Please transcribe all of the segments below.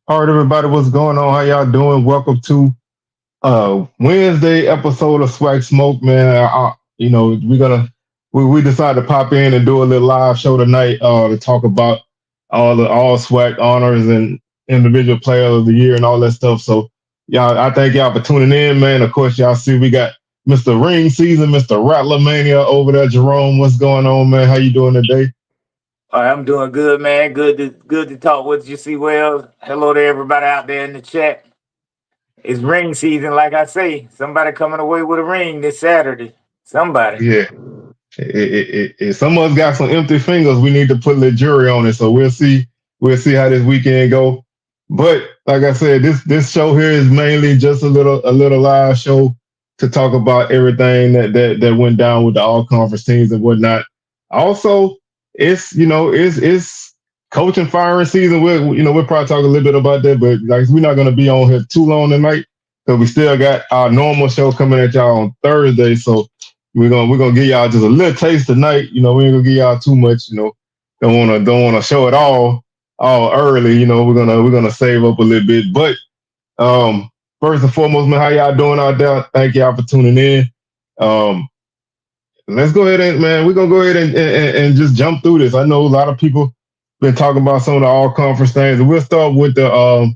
All right, everybody, what's going on? How y'all doing? Welcome to Wednesday episode of SWAC Smoke, man. We decided to pop in and do a little live show tonight to talk about all SWAC honors and individual player of the year and all that stuff. So y'all, I thank y'all for tuning in, man. Of course, y'all see we got Mr. Ring Season, Mr. Rattler Mania over there. Jerome, what's going on, man? How you doing today? All right, I'm doing good, man. Good to talk with you, see well. Hello to everybody out there in the chat. It's ring season, like I say. Somebody coming away with a ring this Saturday. Somebody. Yeah. If some of us got some empty fingers, we need to put the jury on it. So we'll see. We'll see how this weekend go. But like I said, this show here is mainly just a little live show to talk about everything that went down with the all conference teams and whatnot. Also, it's coaching firing season. We'll probably talk a little bit about that, but like we're not gonna be on here too long tonight because we still got our normal show coming at y'all on Thursday. So we're gonna give y'all just a little taste tonight. We ain't gonna give y'all too much. Don't wanna show it all early. We're gonna save up a little bit. But first and foremost, man, how y'all doing out there? Thank y'all for tuning in. Um, let's go ahead and man, we're gonna go ahead and just jump through this. I know a lot of people been talking about some of the all conference things. We'll start with the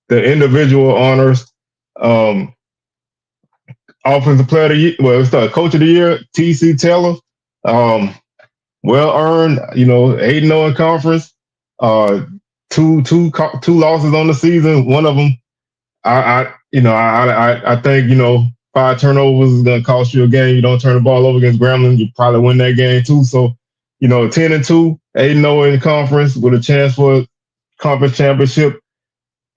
individual honors. Um, Offensive player of the year. Well, it's the coach of the year, TC Taylor. Um, well earned. 8-0 in conference. Uh, two losses on the season. One of them, I think 5 turnovers is gonna cost you a game. You don't turn the ball over against Grambling, you probably win that game too. So, 10-2, 8-0 in conference with a chance for a conference championship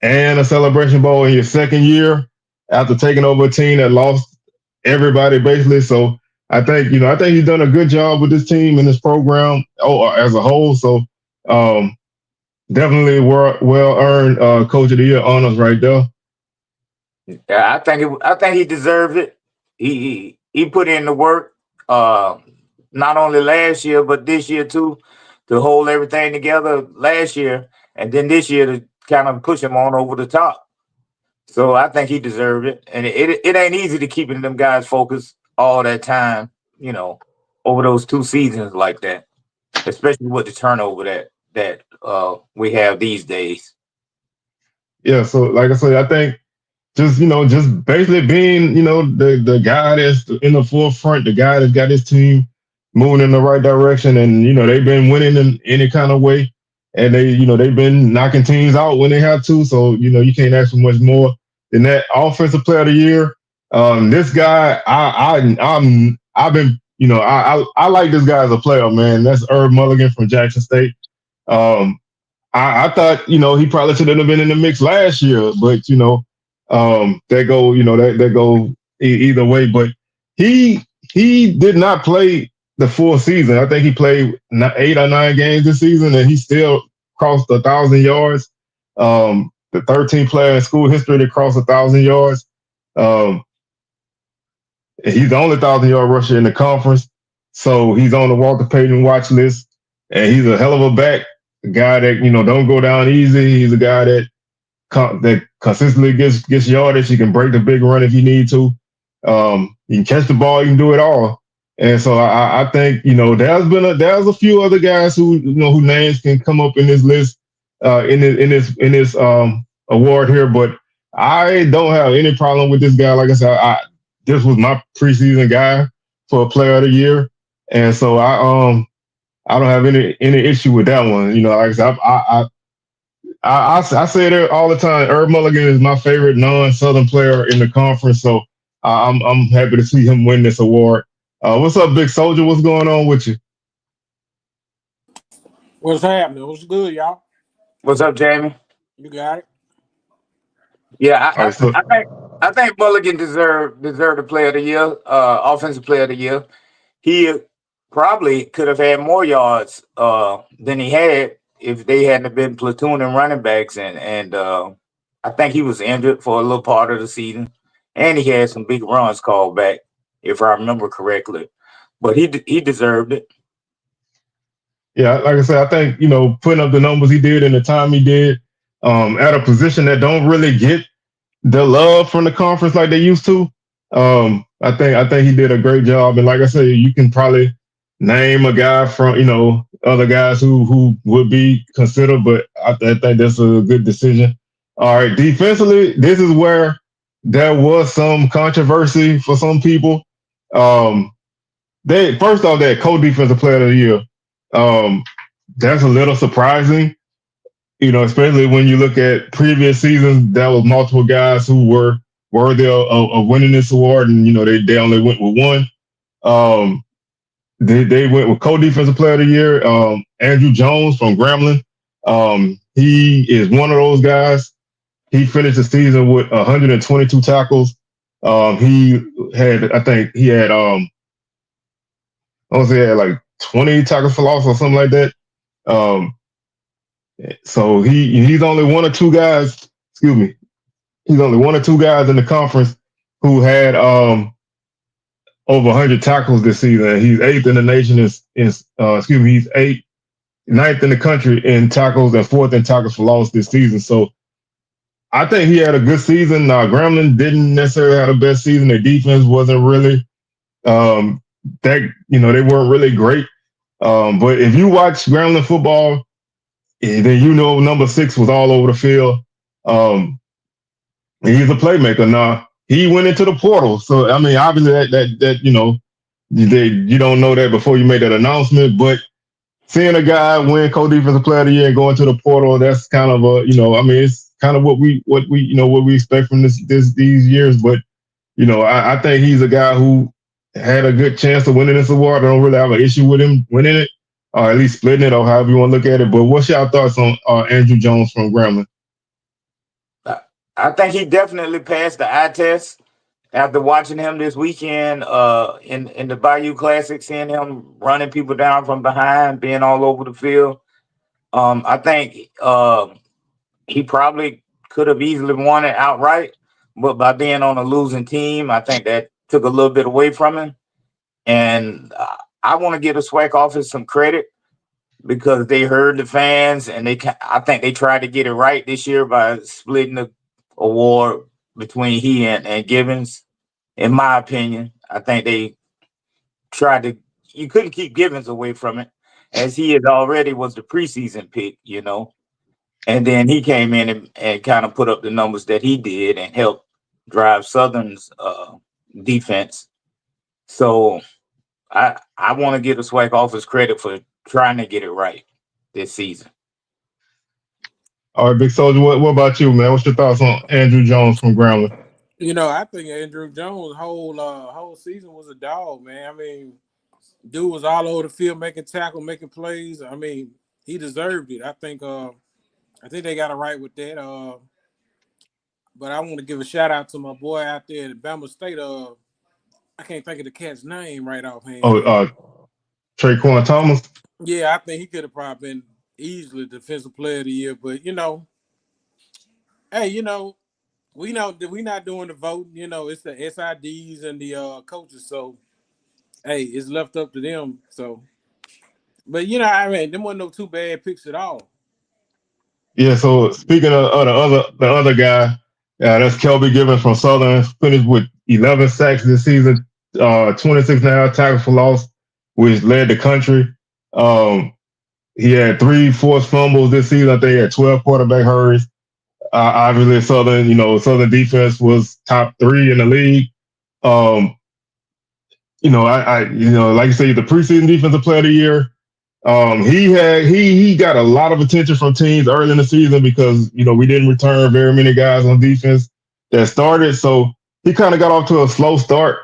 and a celebration bowl in your second year after taking over a team that lost everybody basically. So I think he's done a good job with this team and this program as a whole. So um, definitely well earned coach of the year honors right there. Yeah, I think he deserved it. He put in the work, not only last year, but this year too, to hold everything together last year, and then this year to kind of push him on over the top. So I think he deserved it. And it ain't easy to keeping them guys focused all that time, you know, over those 2 seasons like that, especially with the turnover that we have these days. Yeah. So like I said, I think just basically being the guy that's in the forefront, the guy that's got his team moving in the right direction, and they've been winning in any kind of way, and they've been knocking teams out when they have to. So you can't ask for much more than that. Offensive player of the year, this guy, I've been I like this guy as a player, man. That's Herb Mulligan from Jackson State. Um, I thought he probably should have been in the mix last year, but that go that go either way. But he did not play the full season. I think he played 8 or 9 games this season, and he still crossed 1,000 yards. The 13th player in school history to cross 1,000 yards. Um, he's the only 1,000 yard rusher in the conference, so he's on the Walter Payton watch list, and he's a hell of a back. A guy that don't go down easy. He's a guy that consistently gets yardage. He can break the big run if you need to. He can catch the ball. He can do it all. And so I think there's a few other guys who names can come up in this list in this award here, but I don't have any problem with this guy. Like I said, this was my preseason guy for a player of the year, and so I don't have any issue with that one. Like I said, I say it all the time. Herb Mulligan is my favorite non-Southern player in the conference, so I'm happy to see him win this award. What's up, Big Soldier? What's going on with you? What's happening? What's good, y'all? What's up, Jamie? You got it. Yeah, All right, so I think Mulligan deserved the player of the year, offensive player of the year. He probably could have had more yards than he had if they hadn't been platooning running backs, and I think he was injured for a little part of the season, and he had some big runs called back, if I remember correctly. But he deserved it. yeah, like I said, I think putting up the numbers he did and the time he did, at a position that don't really get the love from the conference like they used to. I think he did a great job, and like I said, you can probably name a guy from other guys who would be considered, but I think that's a good decision. All right, defensively, this is where there was some controversy for some people. Um, they first off, that co-defensive player of the year. Um, that's a little surprising, especially when you look at previous seasons. That was multiple guys who were worthy of winning this award, and they only went with one. Um, they went with co-defensive player of the year, Andrew Jones from Grambling. He is one of those guys. He finished the season with 122 tackles. He had, I think, I want to say he had like 20 tackles for loss or something like that. Um, so he's only one or two guys. Excuse me. He's only one or two guys in the conference who had over 100 tackles this season. He's eighth in the nation. He's ninth in the country in tackles and fourth in tackles for loss this season. So I think he had a good season. Grambling didn't necessarily have the best season. Their defense wasn't really they weren't really great. But if you watch Grambling football, then number 6 was all over the field. He's a playmaker. Now he went into the portal, so I mean, obviously that you don't know that before you make that announcement. But seeing a guy win co-defensive player of the year and go into the portal, that's kind of it's kind of what we expect from these years. But I think he's a guy who had a good chance of winning this award. I don't really have an issue with him winning it, or at least splitting it, or however you want to look at it. But what's your thoughts on Andrew Jones from Grambling? I think he definitely passed the eye test after watching him this weekend in the Bayou Classic, seeing him running people down from behind, being all over the field. I think he probably could have easily won it outright, but by being on a losing team, I think that took a little bit away from him. And I want to give the SWAC office some credit because they heard the fans, and I think they tried to get it right this year by splitting the award between he and Givens. In my opinion, I think they tried to. You couldn't keep Givens away from it, as he had already was the preseason pick, and then he came in and kind of put up the numbers that he did and helped drive Southern's defense. So I want to give the SWAC office credit for trying to get it right this season. All right, Big Soldier, what about you, man? What's your thoughts on Andrew Jones from Grambling? I think Andrew Jones' whole season was a dog, man. I mean, dude was all over the field making tackle, making plays. I mean, he deserved it. I think they got it right with that. But I want to give a shout out to my boy out there at Bama State. I can't think of the cat's name right offhand. Traquan Thomas. Yeah, I think he could have probably been easily defensive player of the year. But hey, we not doing the voting. It's the SIDs and the coaches. So hey, it's left up to them. So, but them wasn't no too bad picks at all. Yeah. So speaking of the other guy, that's Kelby Givens from Southern. Finished with 11 sacks this season, 26.5 tackles for loss, which led the country. He had 3 forced fumbles this season. I think he had 12 quarterback hurries. Obviously, Southern defense was top 3 in the league. I like you say, the preseason defensive player of the year. He got a lot of attention from teams early in the season because we didn't return very many guys on defense that started, so he kind of got off to a slow start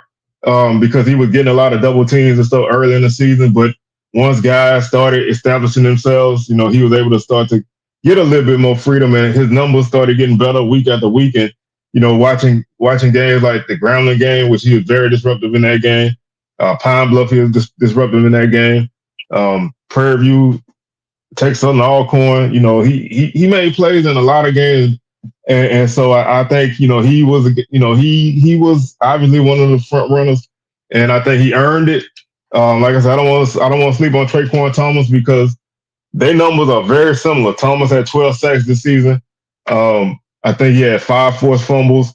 because he was getting a lot of double teams and stuff early in the season. But once guys started establishing themselves, he was able to start to get a little bit more freedom, and his numbers started getting better week after week. And watching games like the Grambling game, which he was very disruptive in that game. Pine Bluff, he was disruptive in that game. Prairie View, Texas Southern Alcorn, he made plays in a lot of games, and so I think he was he was obviously one of the front runners, and I think he earned it. Like I said, I don't want to sleep on Traquan Thomas because their numbers are very similar. Thomas had 12 sacks this season. I think he had 5 forced fumbles.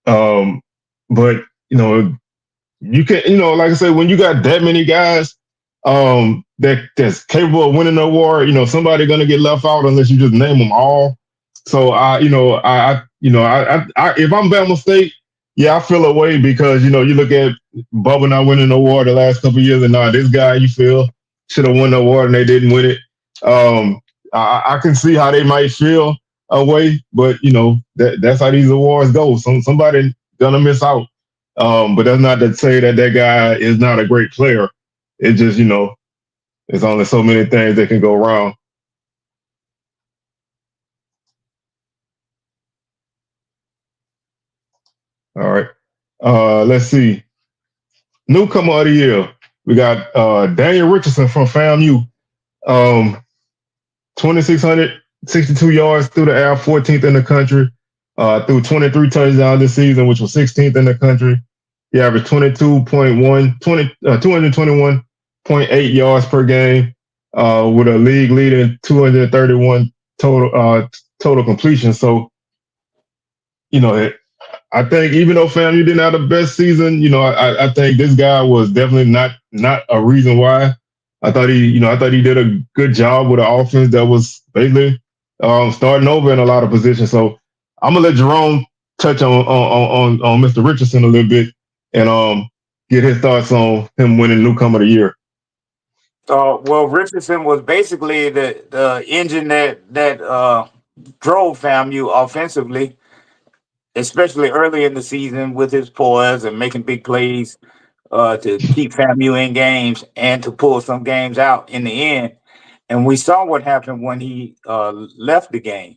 But you can, like I said, when you got that many guys, that's capable of winning the award, somebody gonna get left out unless you just name them all. So if I'm Bama State, yeah, I feel away because you look at Bubba not winning the award the last couple of years, and this guy you feel should have won the award and they didn't win it. I can see how they might feel away, but that's how these awards go. Somebody gonna miss out. But that's not to say that guy is not a great player. It just, there's only so many things that can go wrong. All right. Let's see. Newcomer of the year. We got Daniel Richardson from FAMU. 2,662 yards through the air, 14th in the country. Threw 23 touchdowns this season, which was 16th in the country. He averaged 221.8 yards per game, with a league leading 231 total completion. So, I think even though FAMU didn't have the best season, I think this guy was definitely not a reason why. I thought he did a good job with an offense that was basically starting over in a lot of positions. So I'm gonna let Jerome touch on Mr. Richardson a little bit and get his thoughts on him winning Newcomer of the Year. Well, Richardson was basically the engine that drove FAMU offensively, especially early in the season with his poise and making big plays to keep FAMU in games and to pull some games out in the end. And we saw what happened when he left the game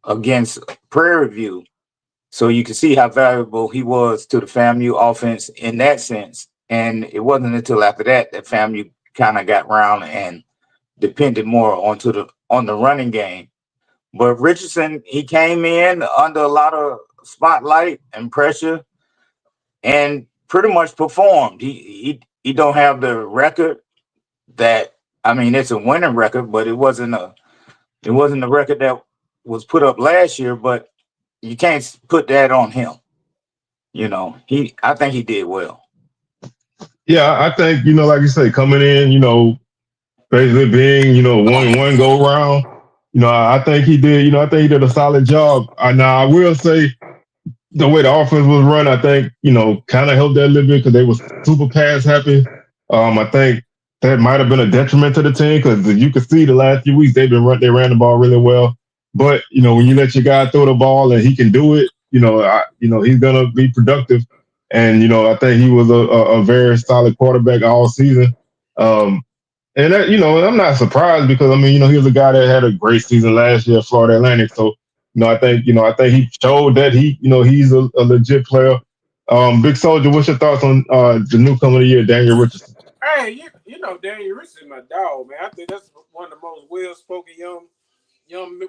against Prairie View. So you can see how valuable he was to the FAMU offense in that sense. And it wasn't until after that FAMU kind of got around and depended more on the running game. But Richardson, he came in under a lot of spotlight and pressure and pretty much performed. He don't have the record it's a winning record, but it wasn't a record that was put up last year, but you can't put that on him. I think he did well. Yeah, I think, like you say, coming in, basically being, one go round, I think he did, a solid job. Now I will say the way the offense was run, I think, kind of helped that a little bit because they was super pass happy. I think that might have been a detriment to the team because you could see the last few weeks they ran the ball really well. But when you let your guy throw the ball and he can do it, he's gonna be productive. And I think he was a very solid quarterback all season. And that, I'm not surprised because he was a guy that had a great season last year at Florida Atlantic. So I think he showed that he's a legit player. Big Soldier, what's your thoughts on the Newcomer of the Year, Daniel Richardson? Hey, Daniel Richardson, my dog, man. I think that's one of the most well-spoken young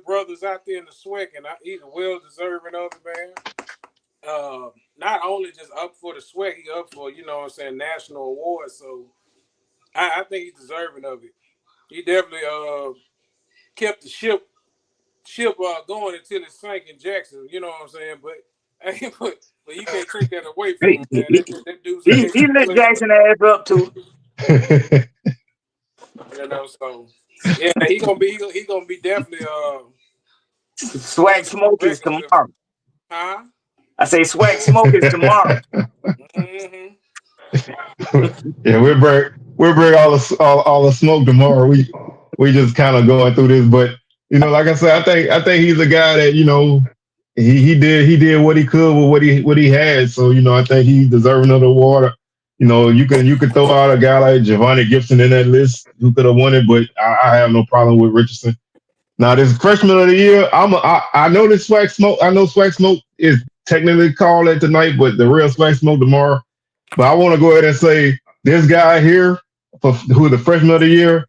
brothers out there in the SWAC, and he's well deserving of it, man. Not only just up for the SWAC, he up for national awards. So I think he's deserving of it. He definitely kept the ship going until it sank in Jackson. You know what I'm saying? But you can't take that away from him, man. That dude's he lit Jackson ass up too. So yeah, he gonna be definitely SWAC smoke is tomorrow. Huh? I say SWAC smoke is tomorrow. Mm-hmm. Yeah, we'll bring all the smoke tomorrow. We just kind of going through this, but like I said, I think he's a guy that he did what he could with what he had. So I think he's deserving of the award. You can throw out a guy like Giovanni Gibson in that list who could have won it, but I have no problem with Richardson. Now this freshman of the year, I know this SWAC smoke. I know SWAC smoke is technically called it tonight, but the real SWAC smoke tomorrow. But I want to go ahead and say this guy here, who is the freshman of the year,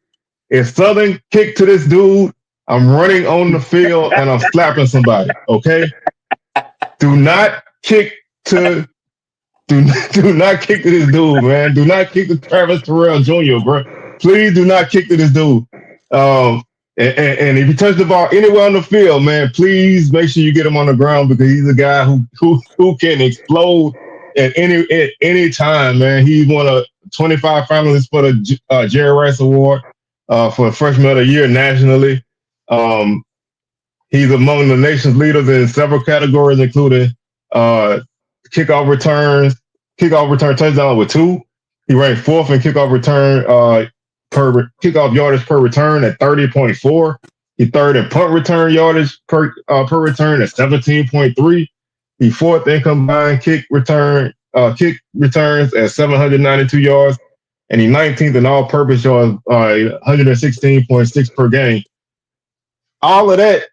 is Southern kick to this dude. I'm running on the field and I'm slapping somebody. Okay, do not kick to this dude, man. Do not kick to Travis Terrell Jr., bro. Please do not kick to this dude. And if you touch the ball anywhere on the field, man, please make sure you get him on the ground because he's a guy who can explode at any time, man. He's won a 25 finalists for the Jerry Rice Award for Freshman of the Year nationally. He's among the nation's leaders in several categories, including uh, kickoff return touchdown with 2. He ranked 4th in kickoff return per kickoff yardage per return at 30.4. He's 3rd in punt return yardage per return at 17.3. He's 4th in combined kick returns at 792 yards, and he's 19th in all-purpose yards, 116.6 per game. All of that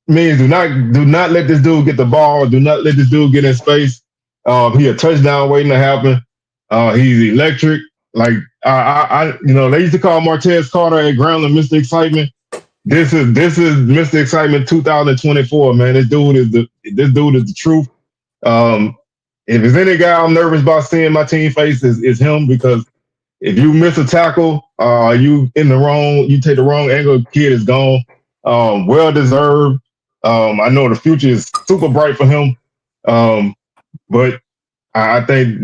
means do not let this dude get the ball. Do not let this dude get in space. He a touchdown waiting to happen. He's electric. Like they used to call Martez Carter at Grambling Mr. Excitement. This is Mr. Excitement 2024, man. This dude is the truth. If there's any guy I'm nervous about seeing my team face is him, because if you miss a tackle, you take the wrong angle, kid is gone. Well deserved. I know the future is super bright for him. But I think,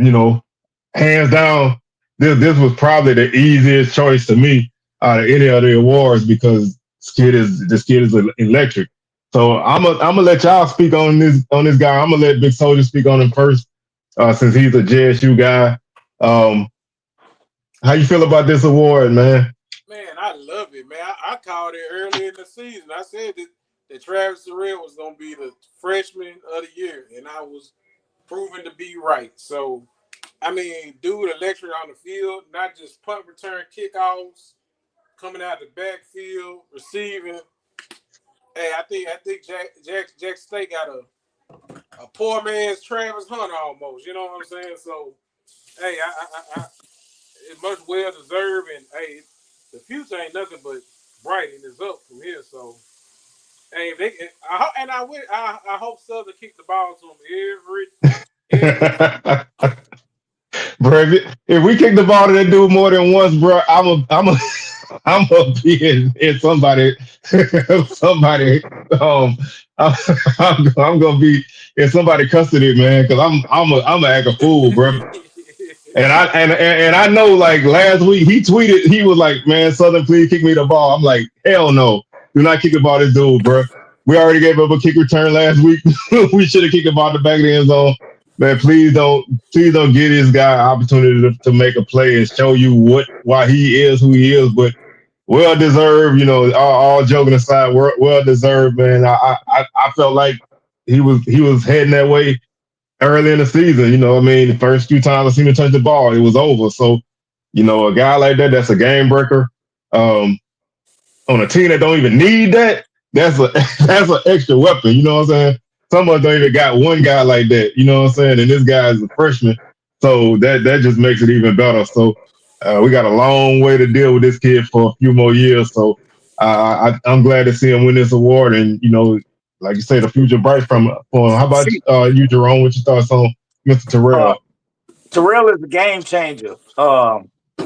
hands down, this was probably the easiest choice to me out of any of the awards, because this kid is electric. So I'm gonna let y'all speak on this guy. I'm gonna let Big Soldier speak on him first, since he's a JSU guy. How you feel about this award, man? Man, I love it, man. I called it early in the season. I said that Travis Terrell was gonna be the freshman of the year, and I was proven to be right. So, I mean, dude, electric on the field, not just punt return kickoffs, coming out the backfield, receiving. Hey, I think Jack State got a poor man's Travis Hunter almost. You know what I'm saying? So, hey, I it's much well deserved, and hey, the future ain't nothing but bright, and it's up from here. So, hey, I hope Southern kick the ball to them every Bro, if we kick the ball to that dude more than once, bro, I'm gonna be in somebody. I'm gonna be in somebody custody, man, because I'm gonna act a fool, bro. And I know, like, last week he tweeted, he was like, "Man, Southern, please kick me the ball." I'm like, hell no, do not kick the ball to this dude, bro. We already gave up a kick return last week. We should have kicked the ball to the back of the end zone. Man, please don't give this guy an opportunity to make a play and show you why he is who he is. But well deserved, all joking aside, well deserved, man. I felt like he was heading that way early in the season. The first few times I seen him touch the ball, it was over. So, a guy like that's a game breaker. On a team that don't even need that's an extra weapon. You know what I'm saying? Some of us don't even got one guy like that. You know what I'm saying? And this guy is a freshman, so that just makes it even better. So we got a long way to deal with this kid for a few more years. So I'm glad to see him win this award. And like you say, the future bright from. How about you, Jerome? What your thoughts on Mr. Terrell? Terrell is a game changer.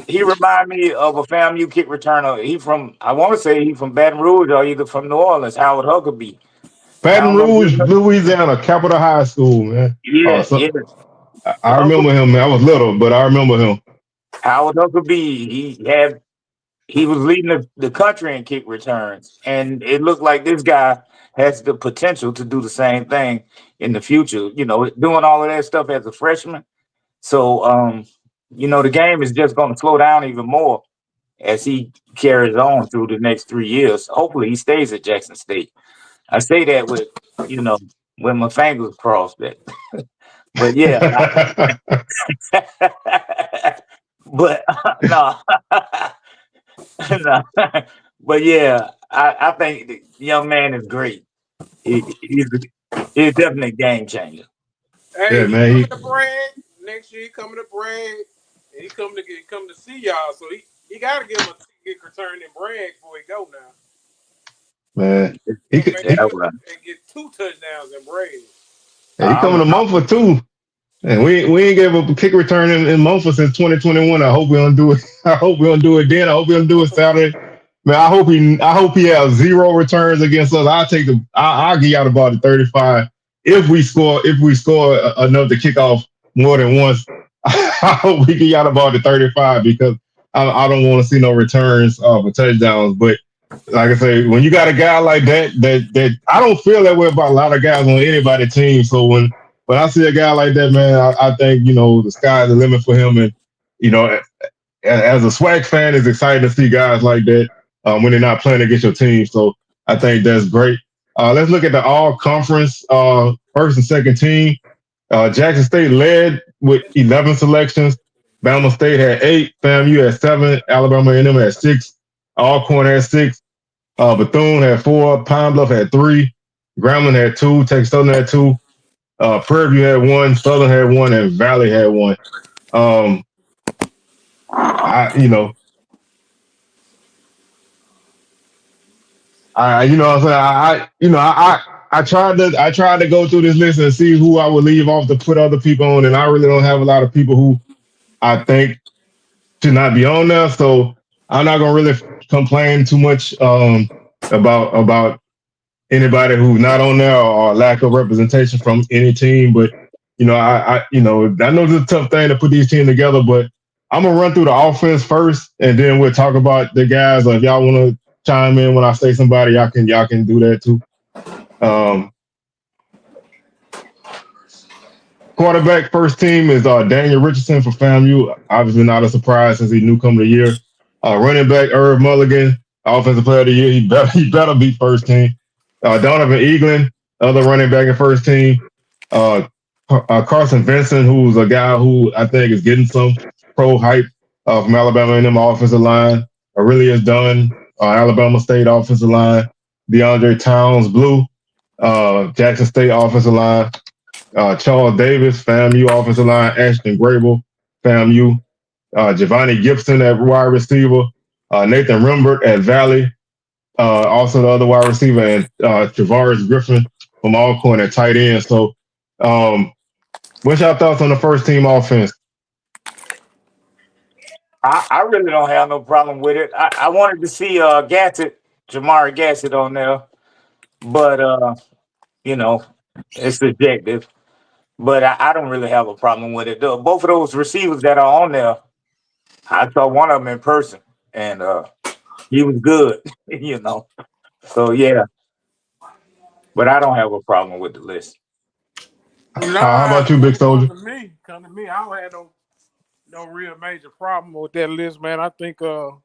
He remind me of a FAMU kick returner. I want to say he's from Baton Rouge or either from New Orleans, Howard Huckabee. Baton Rouge, Louisiana, Capital High School, man. Yeah, I remember him, man. I was little, but I remember him. Howard Huckabee, he was leading the country in kick returns, and it looked like this guy has the potential to do the same thing in the future. Doing all of that stuff as a freshman. So, the game is just going to slow down even more as he carries on through the next 3 years. Hopefully, he stays at Jackson State. I say that with my fingers crossed. That, but yeah, but no, no, but yeah, I think the young man is great. He's definitely a game changer. Hey, yeah, man. He coming to brag next year. He coming to brag, and he come to see y'all. So he got to give him a ticket return and brag before he go now. Man, he could get 2 touchdowns and brag. Yeah, he coming to Mumford too, and we ain't gave up a kick return in Mumford since 2021. I hope we don't do it. I hope we don't do it then. I hope we don't do it Saturday. Man, I hope he has 0 returns against us. I'll give y'all the ball to 35 if we score enough to kick off more than once. I hope we give y'all the ball to 35 because I don't want to see no returns for touchdowns. But like I say, when you got a guy like that I don't feel that way about a lot of guys on anybody's team. So when I see a guy like that, man, I think the sky's the limit for him. And you know, as a SWAC fan, it's exciting to see guys like that when they're not playing against your team. So I think that's great. Let's look at the all conference first and second team. Jackson State led with 11 selections. Bama State had 8. FAMU had 7. Alabama A&M had 6. Alcorn had 6. Bethune had 4. Pine Bluff had 3. Grambling had 2. Texas Southern had 2. Prairie View had 1. Southern had 1. And Valley had 1. I you know you know what I'm saying? I tried to go through this list and see who I would leave off to put other people on, and I really don't have a lot of people who I think should not be on there. So I'm not gonna really complain too much about anybody who's not on there or lack of representation from any team. But I know it's a tough thing to put these teams together, but I'm gonna run through the offense first, and then we'll talk about the guys. If y'all want to chime in when I say somebody, y'all can do that too. Quarterback first team is Daniel Richardson for FAMU. Obviously not a surprise since he's newcomer of the year. Running back Irv Mulligan, offensive player of the year. He better be first team. Donovan Eaglin, other running back in first team. Carson Vincent, who's a guy who I think is getting some pro hype from Alabama and them offensive line. Aurelius Dunn, Alabama State offensive line. DeAndre Towns, Blue, Jackson State offensive line. Charles Davis, FAMU offensive line. Ashton Grable, FAMU. Giovanni Gibson at wide receiver. Nathan Rimbert at Valley, also the other wide receiver, and Travaris Griffin from Alcorn at tight end. So, what's your thoughts on the first team offense? I really don't have no problem with it. I wanted to see Jamari Gassett on there, but it's subjective. But I don't really have a problem with it. Both of those receivers that are on there, I saw one of them in person, and he was good. So yeah, but I don't have a problem with the list. How about you, Big Soldier? Come to me. I don't have no real major problem with that list, man. I think you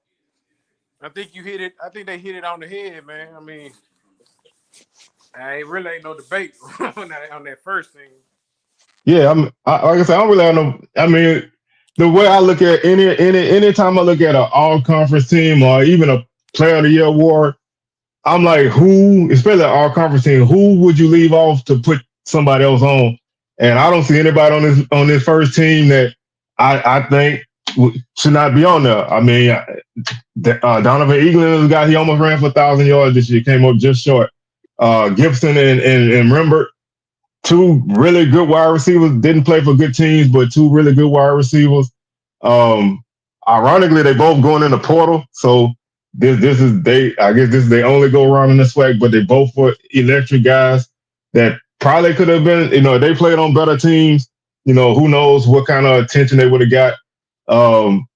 hit it. I think they hit it on the head, man. I mean, really ain't no debate on that first thing. Yeah, like I said, I don't really have no. I mean, the way I look at any time I look at an all conference team or even a player of the year award, I'm like, who, especially an all conference team, who would you leave off to put somebody else on? And I don't see anybody on this first team that I think should not be on there. I mean, Donovan Eaglin is a guy, he almost ran for 1,000 yards this year, came up just short. Gibson and Rimbert, two really good wide receivers, didn't play for good teams, but two really good wide receivers. Ironically, they both going in the portal, so I guess this is they only go around in the SWAC, but they both were electric guys that probably could have been, they played on better teams. Who knows what kind of attention they would have got. And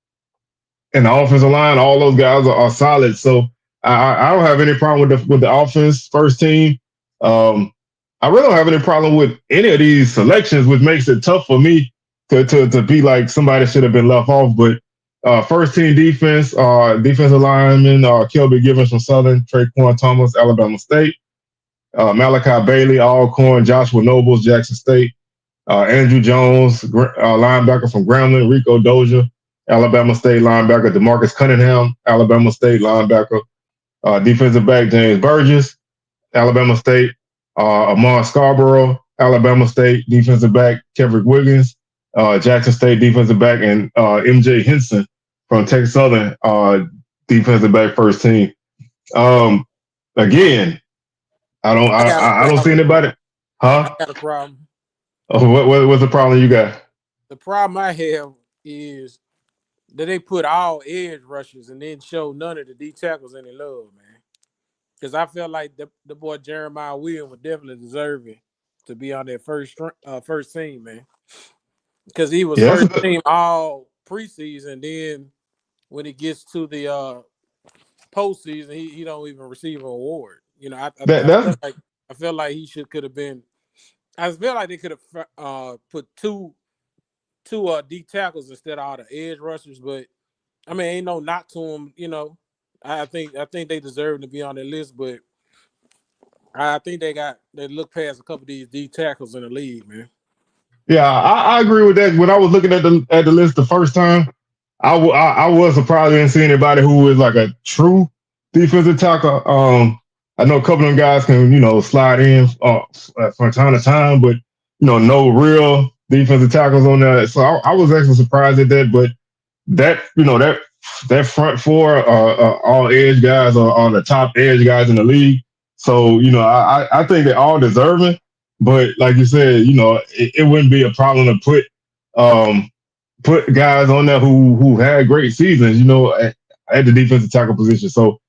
the offensive line, all those guys are solid. So I don't have any problem with the offense first team. I really don't have any problem with any of these selections, which makes it tough for me to be like somebody should have been left off. But first team defense, defensive lineman, Kelby Givens from Southern, Traquan Thomas, Alabama State, Malachi Bailey, Alcorn, Joshua Nobles, Jackson State, Andrew Jones, linebacker from Grambling, Rico Dozier, Alabama State linebacker, DeMarcus Cunningham, Alabama State linebacker, defensive back James Burgess, Alabama State, Amon Scarborough, Alabama State defensive back Kevrick Wiggins, Jackson State defensive back, and MJ Henson from Texas Southern defensive back first team. Again, I don't see anybody. Huh? I got a problem. Oh, what's the problem you got? The problem I have is that they put all edge rushers and then show none of the D tackles any love, man. Because I felt like the boy Jeremiah Williams was definitely deserving to be on that first team, man. Because he was first team all preseason. Then when it gets to the postseason, he don't even receive an award. You know, I felt like he could have been. I feel like they could have put two D tackles instead of all the edge rushers. But I mean, ain't no knock to them. You know, I think they deserve to be on that list. But I think they look past a couple of these D tackles in the league, man. Yeah, I agree with that. When I was looking at the list the first time, I was surprised I didn't see anybody who is like a true defensive tackle. I know a couple of them guys can slide in from time to time, but no real defensive tackles on there. So I was actually surprised at that. But that front four are all edge guys are the top edge guys in the league. So I think they're all deserving. But like you said, it wouldn't be a problem to put guys on there who had great seasons, at the defensive tackle position. So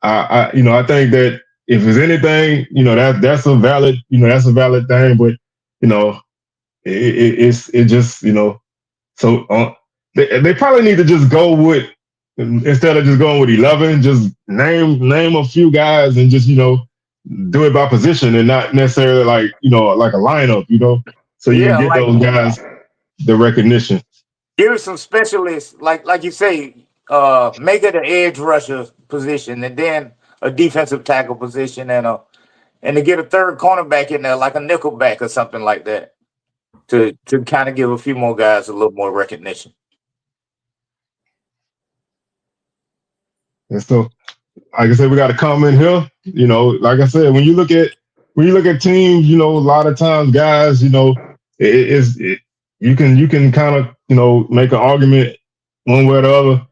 I think that if there's anything, that's a valid thing. But it just so they probably need to just go with, instead of just going with 11, just name a few guys and just do it by position and not necessarily like a lineup, so you can get those guys the recognition. Give us some specialists, like you say, make it an edge rusher position, and then a defensive tackle position, and to get a third cornerback in there, like a nickelback or something like that, to kind of give a few more guys a little more recognition. And so, like I said, we got a comment here. Like I said, when you look at teams, a lot of times guys, you can kind of make an argument one way or the other.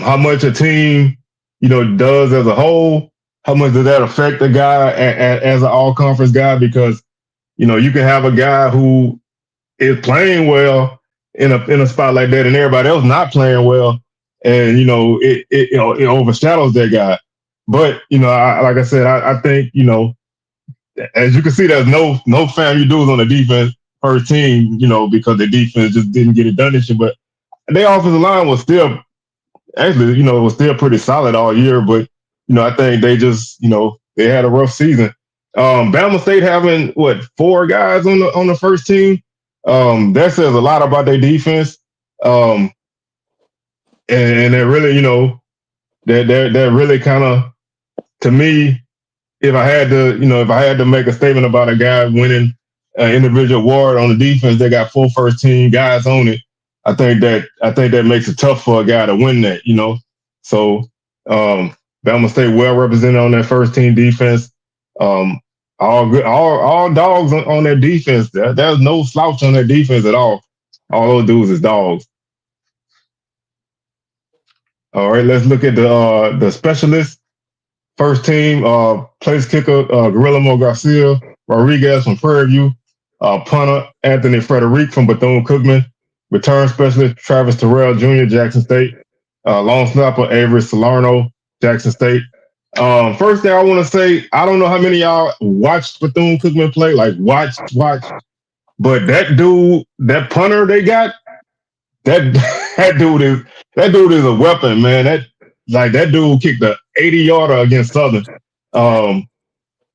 How much a team does as a whole, how much does that affect the guy as an all conference guy? Because you can have a guy who is playing well in a spot like that, and everybody else not playing well, and it overshadows that guy. But like I said, I think as you can see, there's no FAMU dudes on the defense first team, because the defense just didn't get it done this year. But their offensive line was still actually, was still pretty solid all year. But I think they just, they had a rough season. Bama State having 4 guys on the first team. That says a lot about their defense. And they're really, they're really kind of, to me, if I had to make a statement about a guy winning an individual award on the defense, they got 4 first team guys on it. I think that makes it tough for a guy to win that, So Bama State well represented on that first team defense. All good, all dogs on their defense. There's no slouch on their defense at all. All those dudes is dogs. All right, let's look at the specialists. First team, place kicker, Guillermo Garcia Rodriguez from Prairie View. Punter, Anthony Frederic from Bethune-Cookman. Return specialist, Travis Terrell Jr., Jackson State. Long snapper, Avery Salerno, Jackson State. First thing I want to say, I don't know how many of y'all watched Bethune-Cookman play, like watch. But that dude, that punter they got, that dude is a weapon, man. That dude kicked a 80-yarder against Southern.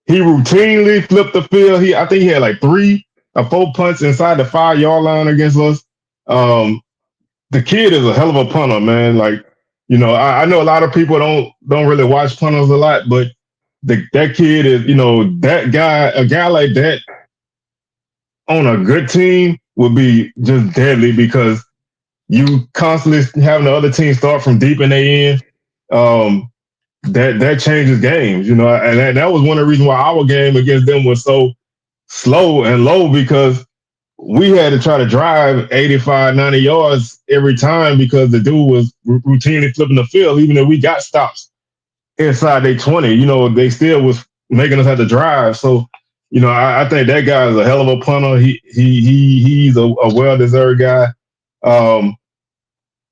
He routinely flipped the field. I think he had like 3 or 4 punts inside the 5-yard line against us. The kid is a hell of a punter, man. Like, I know a lot of people don't really watch punters a lot, but that kid is, that guy, a guy like that on a good team would be just deadly, because you constantly having the other team start from deep in their end. That changes games, and that was one of the reasons why our game against them was so slow and low, because we had to try to drive 85, 90 yards every time, because the dude was routinely flipping the field. Even if we got stops inside their 20, they still was making us have to drive. So, I think that guy is a hell of a punter. He's a well-deserved guy.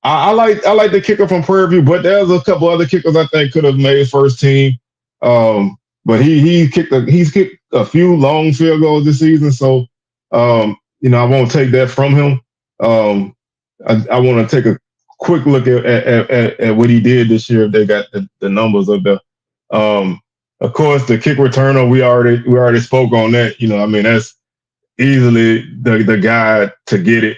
I like the kicker from Prairie View, but there's a couple other kickers I think could have made first team. But he's kicked a few long field goals this season, so I won't take that from him. Um, I want to take a quick look at what he did this year. If they got the numbers up there. Um, of course, the kick returner we already spoke on that. I mean that's easily the guy to get it.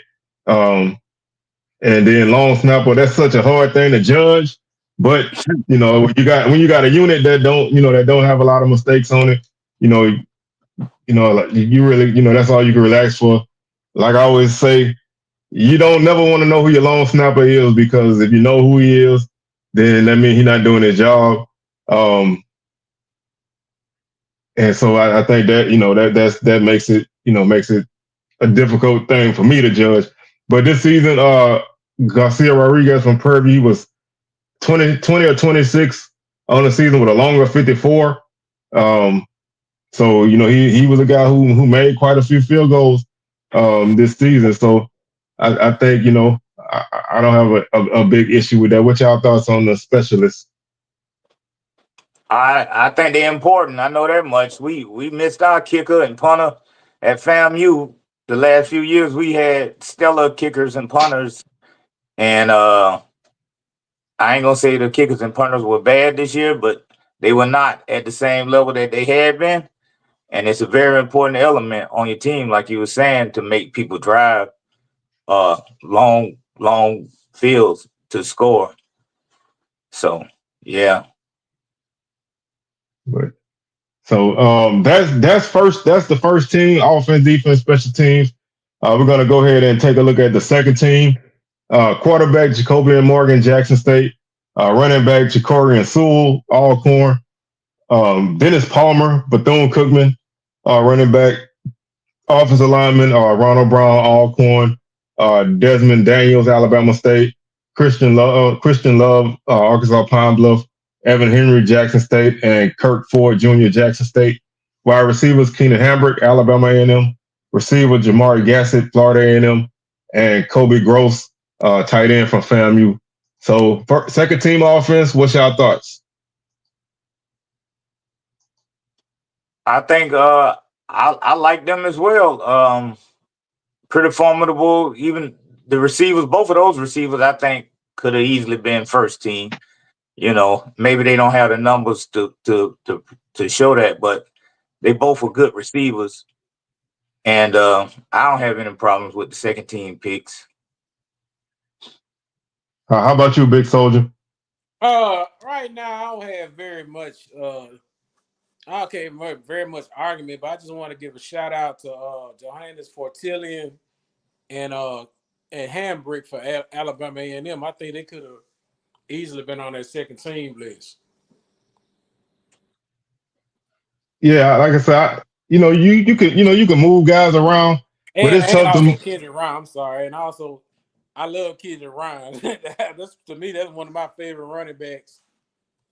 And then long snapper, that's such a hard thing to judge. But when you got a unit that don't have a lot of mistakes on it, you know, like you really, that's all you can relax for. Like I always say, you don't never want to know who your long snapper is because if you know who he is, then that means he's not doing his job. And so I think that makes it a difficult thing for me to judge. But this season, Garcia Rodriguez from Prairie View was 20 or 26 on the season with a longer 54. So he was a guy who made quite a few field goals this season. So I think I don't have a big issue with that. What y'all thoughts on the specialists? I think they're important. I know that much. We missed our kicker and punter at FAMU. The last few years we had stellar kickers and punters, and I ain't gonna say the kickers and punters were bad this year, but they were not at the same level that they had been. And it's a very important element on your team, like you were saying, to make people drive long fields to score. So yeah. But that's the first team, offense, defense, special teams. We're gonna go ahead and take a look at the second team. Quarterback Jacoby and Morgan, Jackson State. Running back Ja'Cory and Sewell, Alcorn. Dennis Palmer, Bethune-Cookman. Running back, offensive lineman, Ronald Brown, Alcorn. Desmond Daniels, Alabama State. Christian Love, Arkansas Pine Bluff. Evan Henry, Jackson State, and Kirk Ford Jr., Jackson State. Wide receivers, Keenan Hambrick, Alabama A&M. Receiver, Jamari Gassett, Florida A&M. And Kobe Gross, tight end from FAMU. So, second team offense, what's y'all thoughts? I think I like them as well. Pretty formidable. Even the receivers, both of those receivers, I think could have easily been first team. Maybe they don't have the numbers to show that, but they both were good receivers. And I don't have any problems with the second team picks. How about you, Big Soldier? Right now I don't have very much very much argument, but I just want to give a shout out to Johannes Fortillion and Hambrick for Alabama A&M. I think they could have easily been on that second team list. Yeah, like I said, you can move guys around, but it's And tough also to. Kendrick Ryan. I'm sorry, and also I love Kendrick Ryan. To me, that's one of my favorite running backs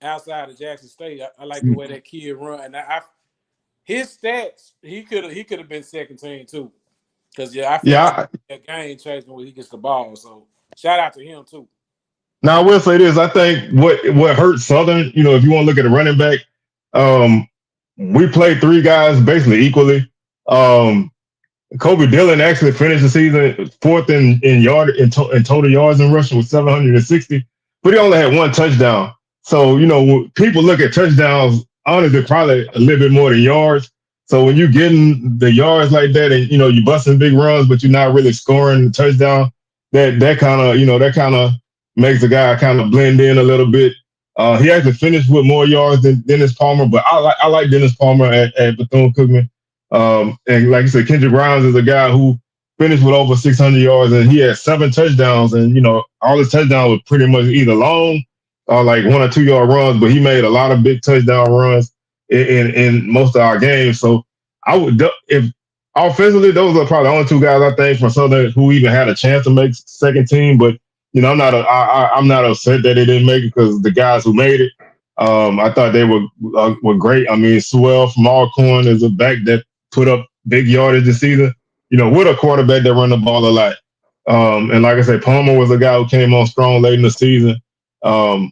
outside of Jackson State. I like the way that kid run, and his stats he could have been second team too. Because I feel like that game changing when he gets the ball. So shout out to him too. Now I will say this: I think what hurt Southern, if you want to look at a running back, we played three guys basically equally. Kobe Dillon actually finished the season fourth in total yards and rushing with 760, but he only had one touchdown. So when people look at touchdowns, honestly, probably a little bit more than yards. So when you're getting the yards like that, and you're busting big runs, but you're not really scoring the touchdown, that kind of makes the guy kind of blend in a little bit. He actually finished with more yards than Dennis Palmer, but I like Dennis Palmer at Bethune-Cookman. And like I said, Kendrick Grimes is a guy who finished with over 600 yards, and he had 7 touchdowns. And all his touchdowns were pretty much either long or like 1 or 2 yard runs, but he made a lot of big touchdown runs in most of our games. So I would, if offensively, those are probably the only 2 guys I think from Southern who even had a chance to make second team. But I'm not upset that they didn't make it because the guys who made it, I thought they were great. I mean, Sewell from Alcorn is a back that put up big yardage this season. With a quarterback that run the ball a lot. And like I said, Palmer was a guy who came on strong late in the season. Um,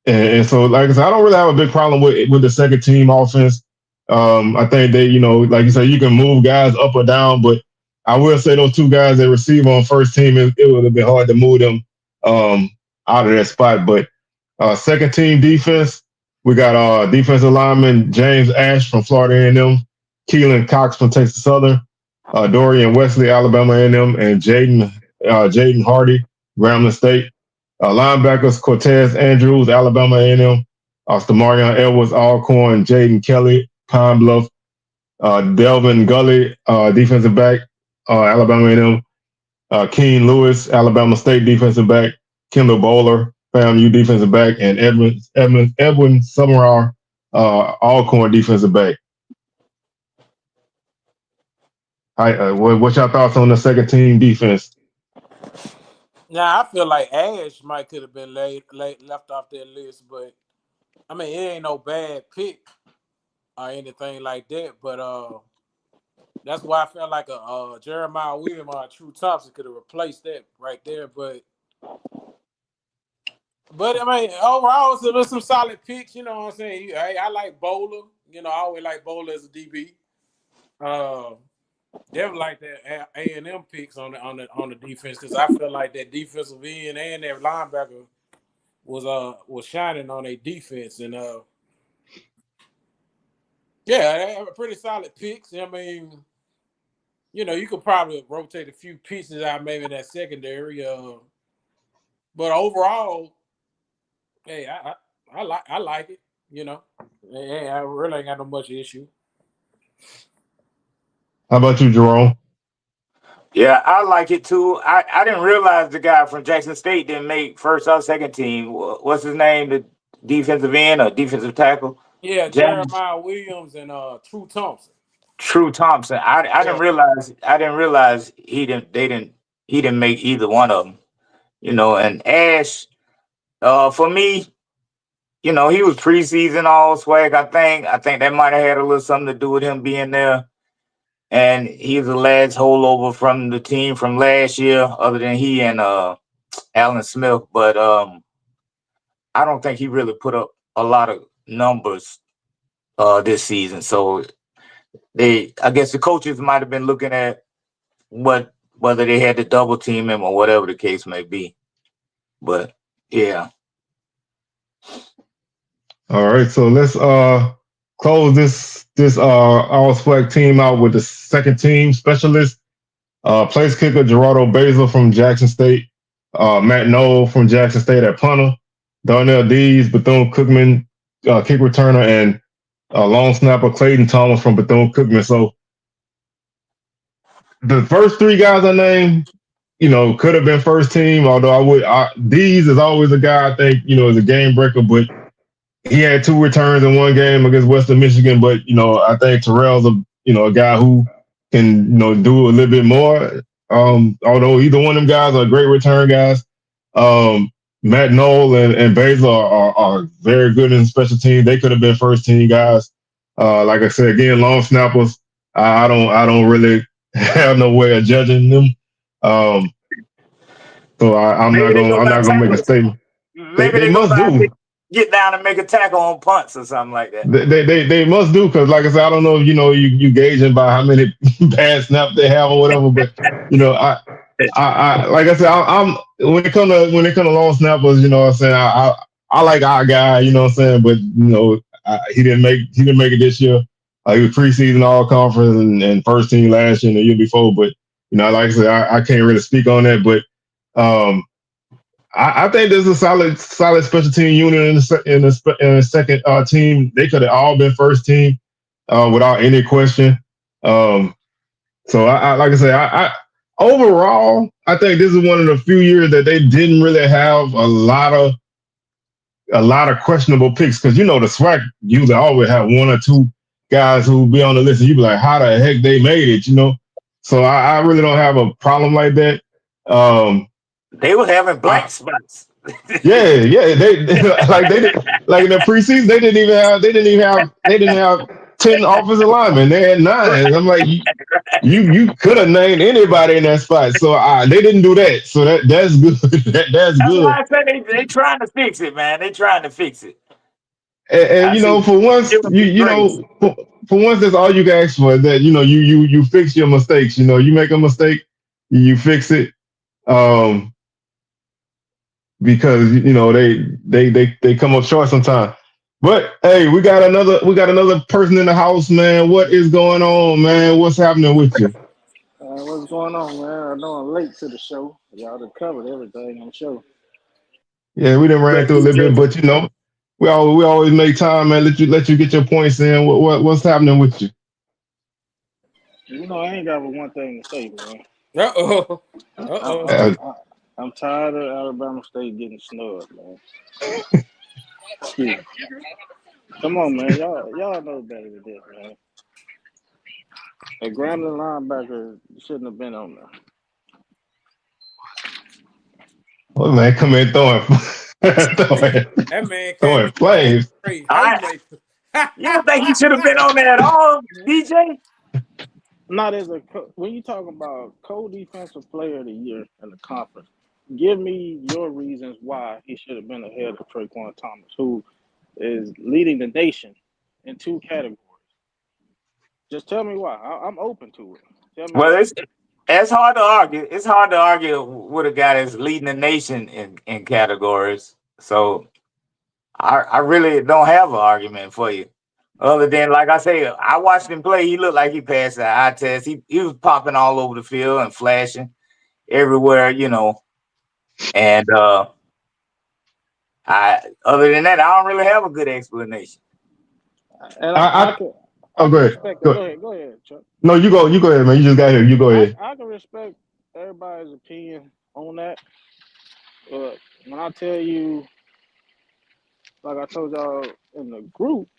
and so, like I said, I don't really have a big problem with the second team offense. I think they, like you said, you can move guys up or down, but I will say those two guys that receive on first team, it would have been hard to move them out of that spot. But second team defense, we got defensive lineman James Ash from Florida A&M, Keelan Cox from Texas Southern, Dorian Wesley, Alabama A&M, and Jaden Hardy, Grambling State. Linebackers Cortez Andrews, Alabama A&M, Stamarion Edwards, Alcorn, Jaden Kelly, Pine Bluff, Delvin Gully, defensive back, Alabama A&M, Keen Lewis, Alabama State defensive back, Kendall Bowler, FAMU defensive back, and Edwin Summerar, Alcorn defensive back. What's your thoughts on the second team defense? Now, I feel like Ash might could have been left off that list, but I mean, it ain't no bad pick or anything like that. But that's why I felt like a Jeremiah Williams or True Thompson could have replaced that right there. But I mean, overall, so there's some solid picks. You know what I'm saying? I like Bowler. I always like Bowler as a DB. Definitely like that A&M picks on the defense, because I feel like that defensive end and that linebacker was shining on their defense, and yeah, they have pretty solid picks. I mean, you could probably rotate a few pieces out maybe in that secondary, but overall, hey, I like it. Hey, I really ain't got no much issue. How about you, Jerome? Yeah, I like it too. I didn't realize the guy from Jackson State didn't make first or second team. What's his name? The defensive end or defensive tackle? Yeah, James Jeremiah Williams and True Thompson. True Thompson. I didn't realize. I didn't realize he didn't. They didn't. He didn't make either one of them. And Ash. For me, he was preseason all SWAC. I think that might have had a little something to do with him being there. And he's the last holdover from the team from last year, other than he and Alan Smith. But I don't think he really put up a lot of numbers this season. So I guess the coaches might have been looking at whether they had to double team him or whatever the case may be. But yeah. All right, so let's close this all SWAC team out with the second team specialist. Place kicker Gerardo Basil from Jackson State, Matt Knoll from Jackson State at punter, Darnell Dees, Bethune-Cookman kick returner, and long snapper Clayton Thomas from Bethune-Cookman. So the first three guys I named, could have been first team. Although Dees is always a guy I think is a game breaker, but he had 2 returns in one game against Western Michigan. But I think Terrell's a guy who can do a little bit more. Although either one of them guys are great return guys. Matt Knoll and Basil are very good in special teams. They could have been first team guys. Like I said, again, long snappers. I don't really have no way of judging them. So I'm not gonna make a statement. Maybe They must do. Get down and make a tackle on punts or something like that. They must do, because like I said, I don't know if you gauging by how many bad snaps they have or whatever, but I like I said, I'm when it comes to long snappers, what I'm saying, I like our guy, what I'm saying, but he didn't make it this year. He was preseason all conference and first team last year and the year before, but like I said, I can't really speak on that, but I think there's a solid special team unit in the second team. They could have all been first team without any question. So I like I said, I overall, I think this is one of the few years that they didn't really have a lot of questionable picks, because the SWAC usually always have 1 or 2 guys who be on the list and you be like, how the heck they made it, So I really don't have a problem like that. They were having blank spots. Yeah. They like in the preseason they didn't even have 10 offensive linemen. They had 9. I'm like, you could have named anybody in that spot. So they didn't do that. So that's good. That's That's good. why I said they trying to fix it, man. They trying to fix it. And I you see. know, for once, Give them some grace. for once, that's all you can ask for. Is that you fix your mistakes. You make a mistake, you fix it. Um, because they come up short sometimes. But hey, we got another person in the house, man. What is going on, man? What's happening with you? What's going on, man? I know I'm late to the show. Y'all done covered everything on the show. Yeah, we done ran But through a little bit, DJ, but we always make time, man. Let you get your points in. What's happening with you? You know, I ain't got but one thing to say, man. Uh-oh. I'm Uh-oh. I'm, I- I'm tired of Alabama State getting snubbed, man. Excuse me. Come on, man. Y'all know better than this, man. A Grambling linebacker shouldn't have been on there. Oh man, come in throwing throwing, That man came throwing in there flames. straight I haymaker. you don't think he should have been on there at all, DJ? Not as when you talk about co-defensive player of the year in the conference. Give me your reasons why he should have been ahead of Traquan Thomas, who is leading the nation in 2 categories. Just tell me why. I'm open to it. Tell me Well, why. it's hard to argue. It's hard to argue with a guy that's leading the nation in categories. So I really don't have an argument for you. Other than, like I say, I watched him play. He looked like he passed the eye test. He was popping all over the field and flashing everywhere, And I other than that, I don't really have a good explanation. And I I oh can go ahead. respect that. Go ahead, Chuck. No, you go ahead, man. You just got here. You go ahead. I can respect everybody's opinion on that. But when I tell you, like I told y'all in the group,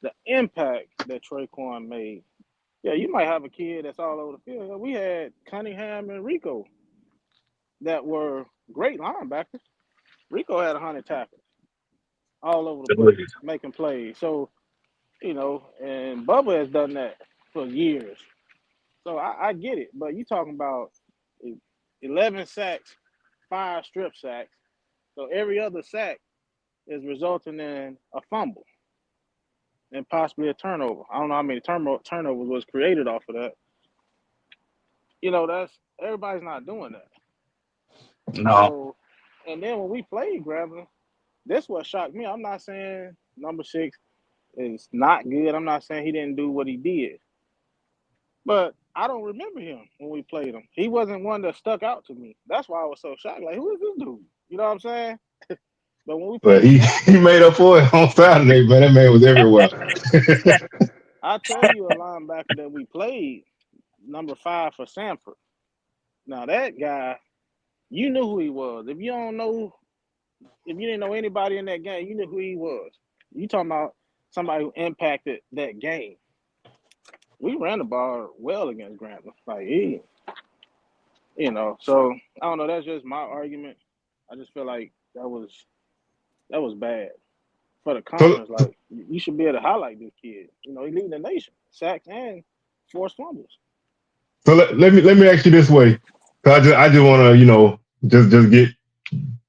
the impact that Traquan made. Yeah, you might have a kid that's all over the field. We had Cunningham and Rico that were great linebackers. Rico had 100 tackles all over the place, making plays. So, and Bubba has done that for years. So I get it. But you talking about 11 sacks, 5 strip sacks. So every other sack is resulting in a fumble and possibly a turnover. I don't know how many turnovers was created off of that. That's everybody's not doing that. No. So, and then when we played Grambling, this what shocked me. I'm not saying number 6 is not good. I'm not saying he didn't do what he did. But I don't remember him when we played him. He wasn't one that stuck out to me. That's why I was so shocked. Like, who is this dude? You know what I'm saying? But when we But played he made up for it on Saturday, man. That man was everywhere. I tell you a linebacker that we played, number 5 for Sanford. Now that guy, you knew who he was. If you didn't know anybody in that game, you knew who he was. You talking about somebody who impacted that game. We ran the ball well against Grambling. Like so I don't know, that's just my argument. I just feel like that was bad for the so conference. Like, you should be able to highlight this kid. He leading the nation, sacks and forced fumbles. so let me ask you this way. Cause I just want to just get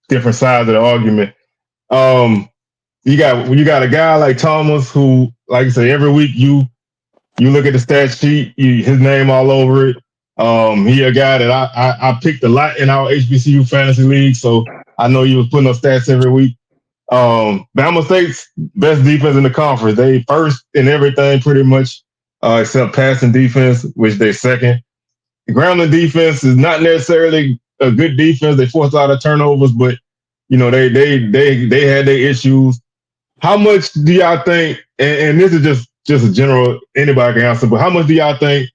different sides of the argument. Um, you got a guy like Thomas who, like I say, every week you look at the stat sheet, his name all over it. He a guy that I picked a lot in our HBCU fantasy league, so I know he was putting up stats every week. Bama State's best defense in the conference. They first in everything pretty much, except passing defense, which they second. The Grambling defense is not necessarily a good defense. They force a lot of turnovers, but they had their issues. How much do y'all think? And this is just a general, anybody can answer. But how much do y'all think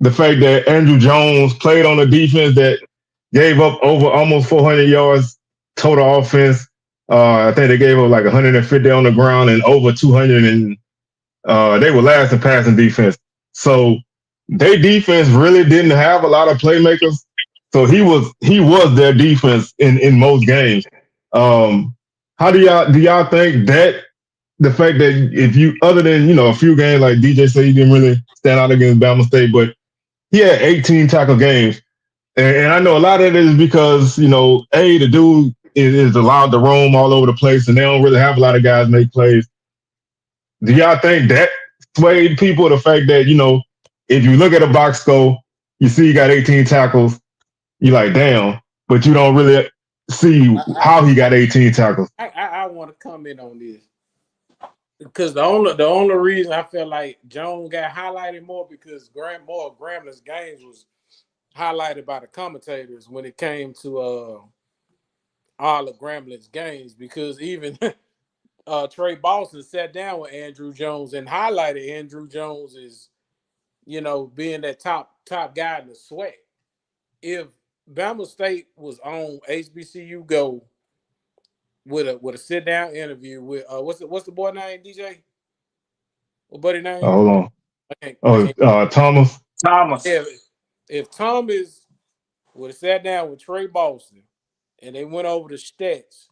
the fact that Andrew Jones played on a defense that gave up over almost 400 yards total offense? I think they gave up like 150 on the ground and over 200, and they were last in passing defense. So their defense really didn't have a lot of playmakers. So he was their defense in most games. How do y'all think that the fact that if you, other than, a few games like DJ said, he didn't really stand out against Bama State, but he had 18 tackle games. And I know a lot of it is because, the dude is allowed to roam all over the place and they don't really have a lot of guys make plays. Do y'all think that swayed people? The fact that, if you look at a box score, you see he got 18 tackles, you're like, damn, but you don't really see how he got 18 tackles. I want to comment on this because the only reason I feel like Jones got highlighted more because more of Gramblin's games was highlighted by the commentators when it came to all of Gramblin's games, because even Trey Boston sat down with Andrew Jones and highlighted Andrew Jones as, being that top guy in the SWAC. If Bama State was on HBCU Go with a sit down interview with what's the boy name, DJ? What buddy name? Hold on. I can't. Thomas. If Thomas would have sat down with Trey Boston and they went over the stats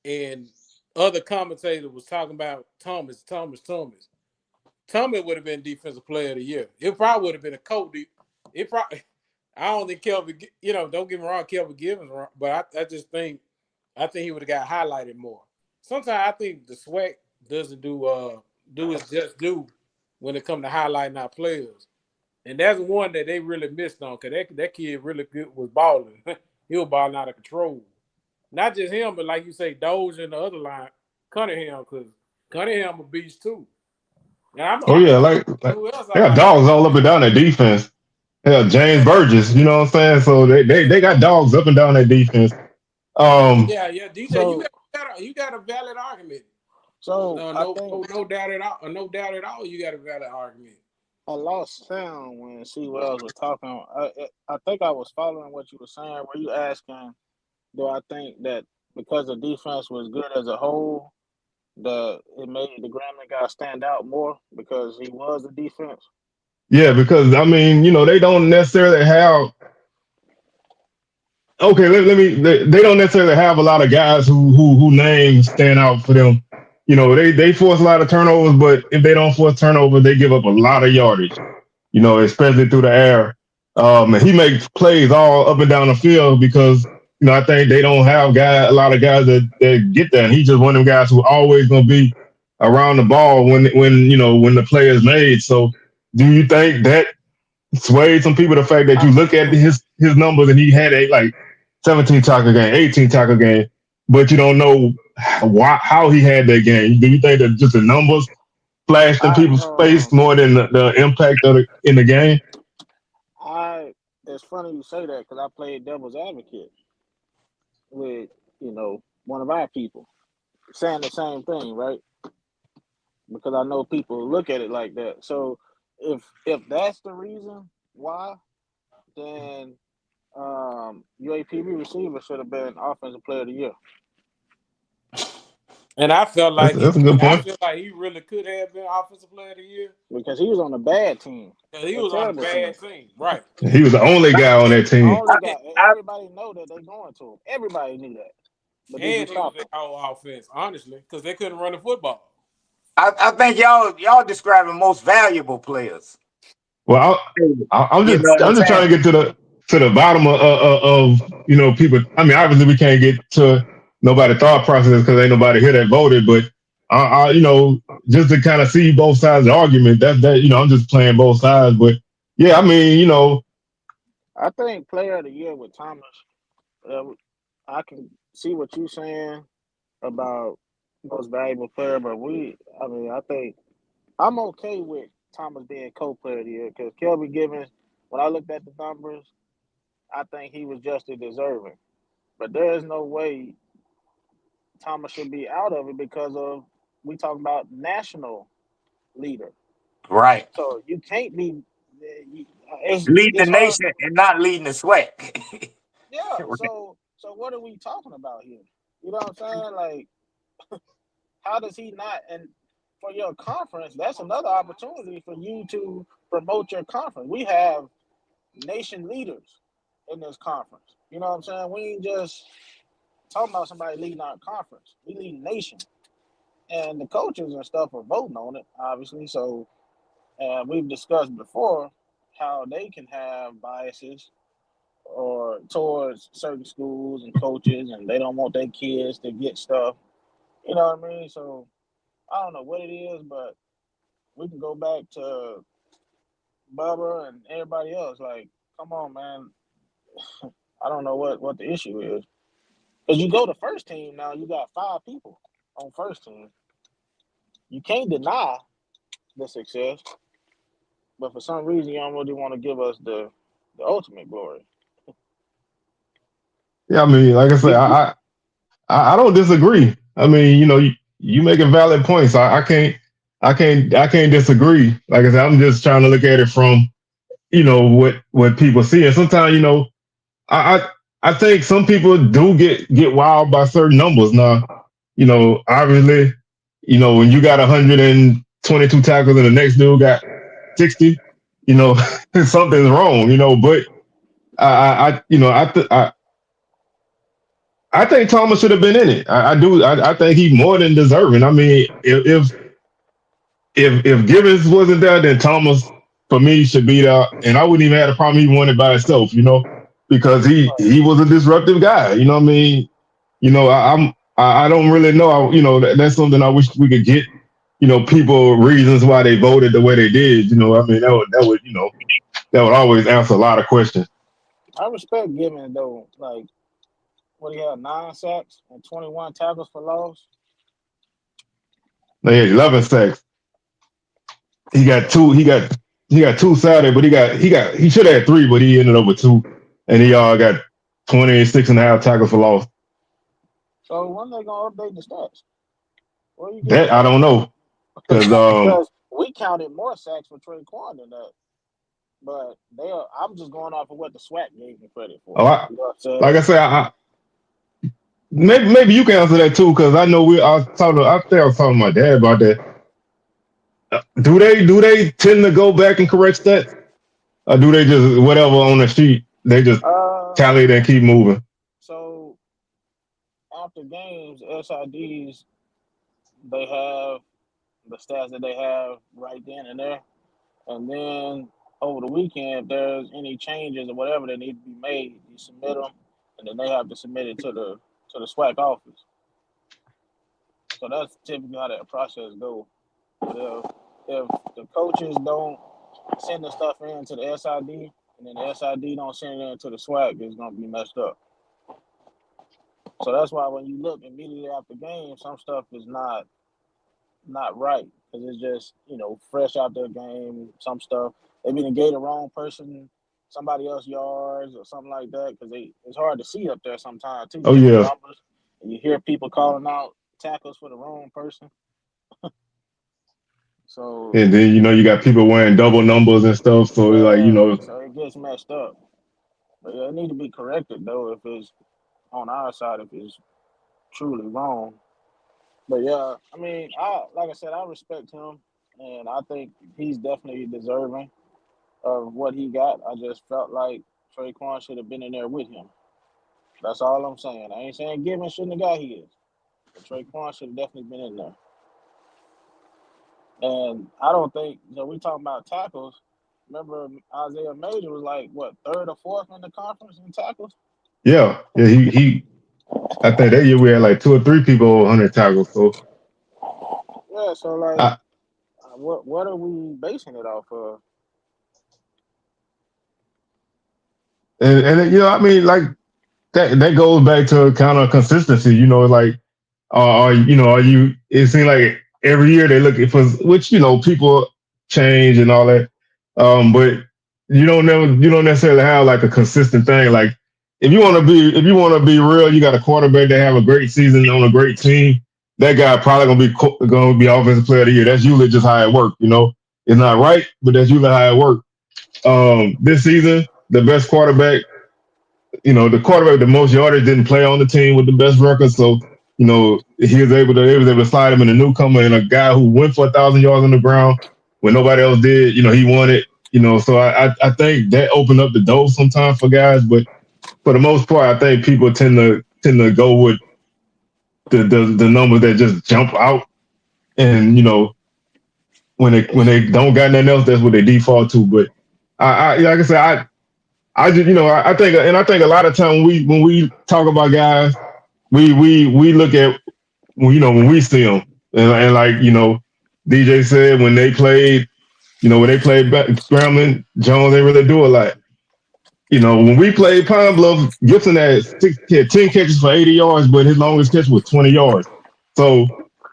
and other commentators was talking about Thomas would have been Defensive Player of the Year. It probably would have been a Cody. It probably. I don't think Kelvin. Don't get me wrong, Kelvin Givens, but I just think he would have got highlighted more. Sometimes I think the SWAC doesn't do its just due when it comes to highlighting our players, and that's one that they really missed on because that kid really good was balling. He was balling out of control. Not just him, but like you say, Doge and the other line, Cunningham, because Cunningham a beast too. Now, Like they got dogs all up and down that defense. Hell, James Burgess, you know what I'm saying? So they got dogs up and down that defense. Yeah, DJ, So, you got a valid argument. So no doubt at all. No doubt at all. You got a valid argument. I lost sound when C. Wells was talking. I think I was following what you were saying. Were you asking, do I think that because the defense was good as a whole, that it made the Grambling guy stand out more because he was the defense? Yeah, because they don't necessarily have. Okay, let me. They don't necessarily have a lot of guys who names stand out for them. They force a lot of turnovers, but if they don't force turnovers, they give up a lot of yardage. Especially through the air. And he makes plays all up and down the field because I think they don't have a lot of guys that get that. And he's just one of them guys who always gonna be around the ball when the play is made. So, do you think that swayed some people? The fact that you look at his numbers and he had 17 tackle game, 18 tackle game, but you don't know how he had that game. Do you think that just the numbers flashed in people's face more than the impact in the game? It's funny you say that because I played devil's advocate with one of our people saying the same thing, right? Because I know people look at it like that. So if that's the reason why, then UAPB receiver should have been Offensive Player of the Year. And I felt like that's a good point. I feel like he really could have been Offensive Player of the Year because he was on a bad team. He was on a bad team, right? He was the only guy on that team. Everybody know that they're going to him. Everybody knew that. But and it was their whole offense, honestly, because they couldn't run the football. I think y'all describing most valuable players. Well, I'm just trying to get to the bottom of people. I mean, obviously we can't get to nobody's thought process because ain't nobody here that voted. But just to kind of see both sides of the argument. I'm just playing both sides. But yeah, I think Player of the Year with Thomas. I can see what you're saying about most valuable player, but I think I'm okay with Thomas being co-player of the year because Kelby Givens, when I looked at the numbers, I think he was justly deserving. But there is no way Thomas should be out of it because we talk about national leader. Right. So you can't be leading the nation and not leading the SWAC. Yeah. So what are we talking about here? You know what I'm saying? Like, how does he not? And for your conference, that's another opportunity for you to promote your conference. We have nation leaders in this conference. You know what I'm saying? We ain't just talking about somebody leading our conference. We lead nation. and the coaches and stuff are voting on it, obviously. So, we've discussed before how they can have biases or towards certain schools and coaches, and they don't want their kids to get stuff. You know what I mean? So I don't know what it is, but we can go back to Bubba and everybody else. Like, come on, man. I don't know what the issue is. Because you go to first team now, you got 5 people on first team. You can't deny the success, but for some reason, you don't really want to give us the ultimate glory. Yeah, I mean, like I said, I don't disagree. I mean, you making valid points. I can't disagree. Like I said, I'm just trying to look at it from what people see, and sometimes I I think some people do get wild by certain numbers. Now, obviously, when you got 122 tackles and the next dude got 60, something's wrong. But I think Thomas should have been in it. I do. I think he's more than deserving. I mean, if Gibbons wasn't there, then Thomas for me should be there, and I wouldn't even have a problem he won it by himself. Because he was a disruptive guy. You know what I mean? I don't really know. That's something I wish we could get. People reasons why they voted the way they did. I mean that would always answer a lot of questions. I respect Gibbons though. Like, what he had 9 sacks and 21 tackles for loss. They had 11 sacks. He got two. He got two Saturday, but he should have had three, but he ended up with two, and he got 26 and a half tackles for loss. So when they gonna update the stats? Where you That I don't know because we counted more sacks for Traquan than that. But I'm just going off of what the SWAC gave me credit for. Like I said, maybe you can answer that too, because I know I was talking to my dad about that. Do they tend to go back and correct stats, or do they just whatever on the sheet they just tally it and keep moving? So after games, SIDs they have the stats that they have right then and there, and then over the weekend, if there's any changes or whatever that need to be made, you submit them, and then they have to submit it to the SWAC office. So that's typically how that process goes. But if the coaches don't send the stuff in to the SID, and then the SID don't send it in to the SWAC, it's gonna be messed up. So that's why when you look immediately after game, some stuff is not right because it's just fresh out the game. Some stuff they been gave the wrong person somebody else's yards or something like that because it's hard to see up there sometimes too. Oh yeah, numbers, and you hear people calling out tackles for the wrong person. So and then you got people wearing double numbers and stuff. So so it gets messed up. But yeah, it need to be corrected though if it's on our side if it's truly wrong. But yeah, I mean, like I said, I respect him, and I think he's definitely deserving of what he got. I just felt like Traquan should have been in there with him. That's all I'm saying. I ain't saying Gibbons shouldn't have got his, but Traquan should have definitely been in there. And I don't think so. We talking about tackles. Remember, Isaiah Major was like what 3rd or 4th in the conference in tackles. Yeah. He. I think that year we had like 2 or 3 people over 100 tackles. So yeah. So like, what are we basing it off of? And I mean, like that goes back to kind of consistency. Like are you? It seems like every year they're looking for which people change and all that. But you don't necessarily have like a consistent thing. Like if you want to be real, you got a quarterback that have a great season on a great team. That guy probably gonna be offensive player of the year. That's usually just how it works. It's not right, but that's usually how it works. This season, the best quarterback, the quarterback with the most yardage didn't play on the team with the best record. So, he was able to slide him in a newcomer and a guy who went for 1,000 yards on the ground when nobody else did. He won it. So I think that opened up the door sometimes for guys, but for the most part, I think people tend to go with the numbers that just jump out. and when they don't got nothing else, that's what they default to. But I like I said, I just I think a lot of time when we talk about guys, we look at when we see them and like DJ said when they played back, scrambling, Jones ain't really do a lot. When we played Pine Bluff, Gibson had 10 catches for 80 yards, but his longest catch was 20 yards. So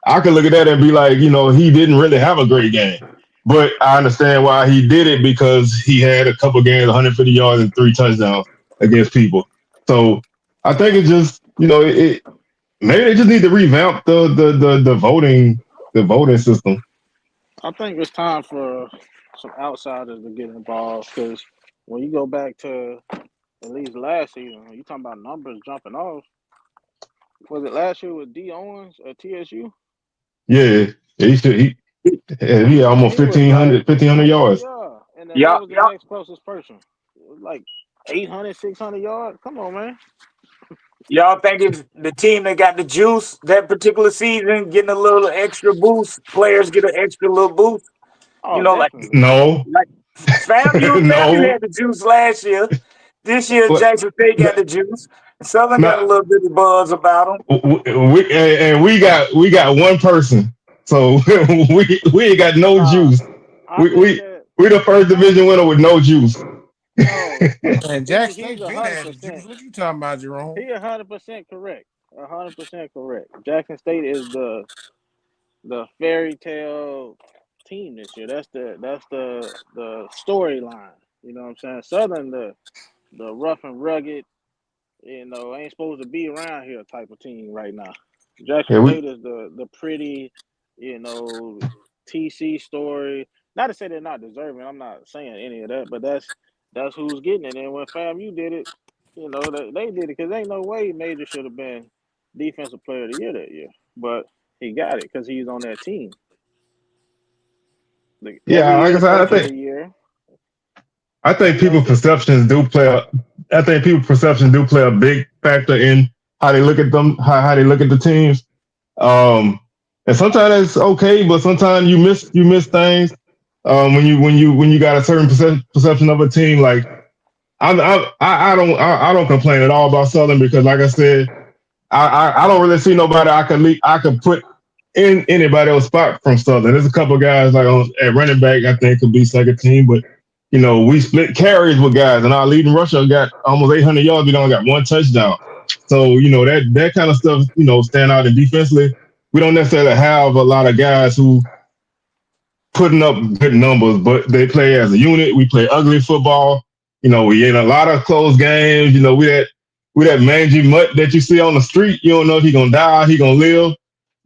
I could look at that and be like, he didn't really have a great game. But I understand why he did it because he had a couple games, 150 yards and 3 touchdowns against people. So I think it's just, maybe they just need to revamp the voting system. I think it's time for some outsiders to get involved because when you go back to at least last season, you talking about numbers jumping off. Was it last year with D Owens at TSU? Yeah, he had Man, almost he was 1,500 like, 1,500 yards. yeah. And then what Y'all, was the y'all, next closest person? It was like 800, 600 yards. Come on, man. y'all think it's the team that got the juice that particular season getting a little extra boost? Players get an extra little boost. Oh, Like definitely. No, like FAMU no. had the juice last year. This year But Jackson State got the juice. Southern got a not little bit of buzz about them. we got one person, so we ain't got no Nah, juice. I We think we that we the first division winner with no juice. no, And Jack he's State a been hundred had the juice. percent. What you talking about, Jerome? He 100% correct. 100% correct. Jackson State is the fairy tale team this year. That's the storyline. You know what I'm saying? Southern the rough and rugged, ain't supposed to be around here type of team right now. Jackson Yeah, State is the pretty, you know, TC story. Not to say they're not deserving. I'm not saying any of that, but that's who's getting it. And when FAMU did it, they did it because ain't no way Major should have been defensive player of the year that year. But he got it because he's on that team. Like, every yeah. Like I year, said, coach of the year. I think You know, people perceptions do play a. I think people perceptions do play a big factor in how they look at them, how they look at the teams. Um, and sometimes it's okay, but sometimes you miss things. When you got a certain perception of a team, like I don't complain at all about Southern because, like I said, I don't really see nobody I could put in anybody else spot from Southern. There's a couple of guys like at running back I think could be second team, but we split carries with guys, and our leading rusher got almost 800 yards. We only got one touchdown. So that kind of stuff stand out. And defensively, we don't necessarily have a lot of guys who putting up good numbers, but they play as a unit. We play ugly football. We in a lot of close games. We that mangy mutt that you see on the street. You don't know if he gonna die, he gonna live.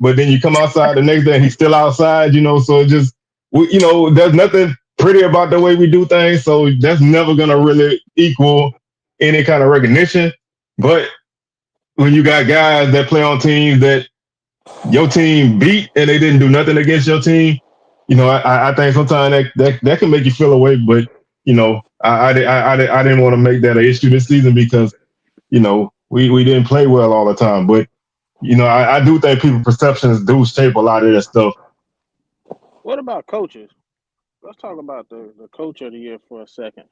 But then you come outside the next day and he's still outside. So it just there's nothing pretty about the way we do things. So that's never gonna really equal any kind of recognition. But when you got guys that play on teams that your team beat and they didn't do nothing against your team, I think sometimes that can make you feel away. But I didn't want to make that an issue this season because we didn't play well all the time. But I do think people perceptions do shape a lot of that stuff. what about coaches? Let's talk about the coach of the year for a second.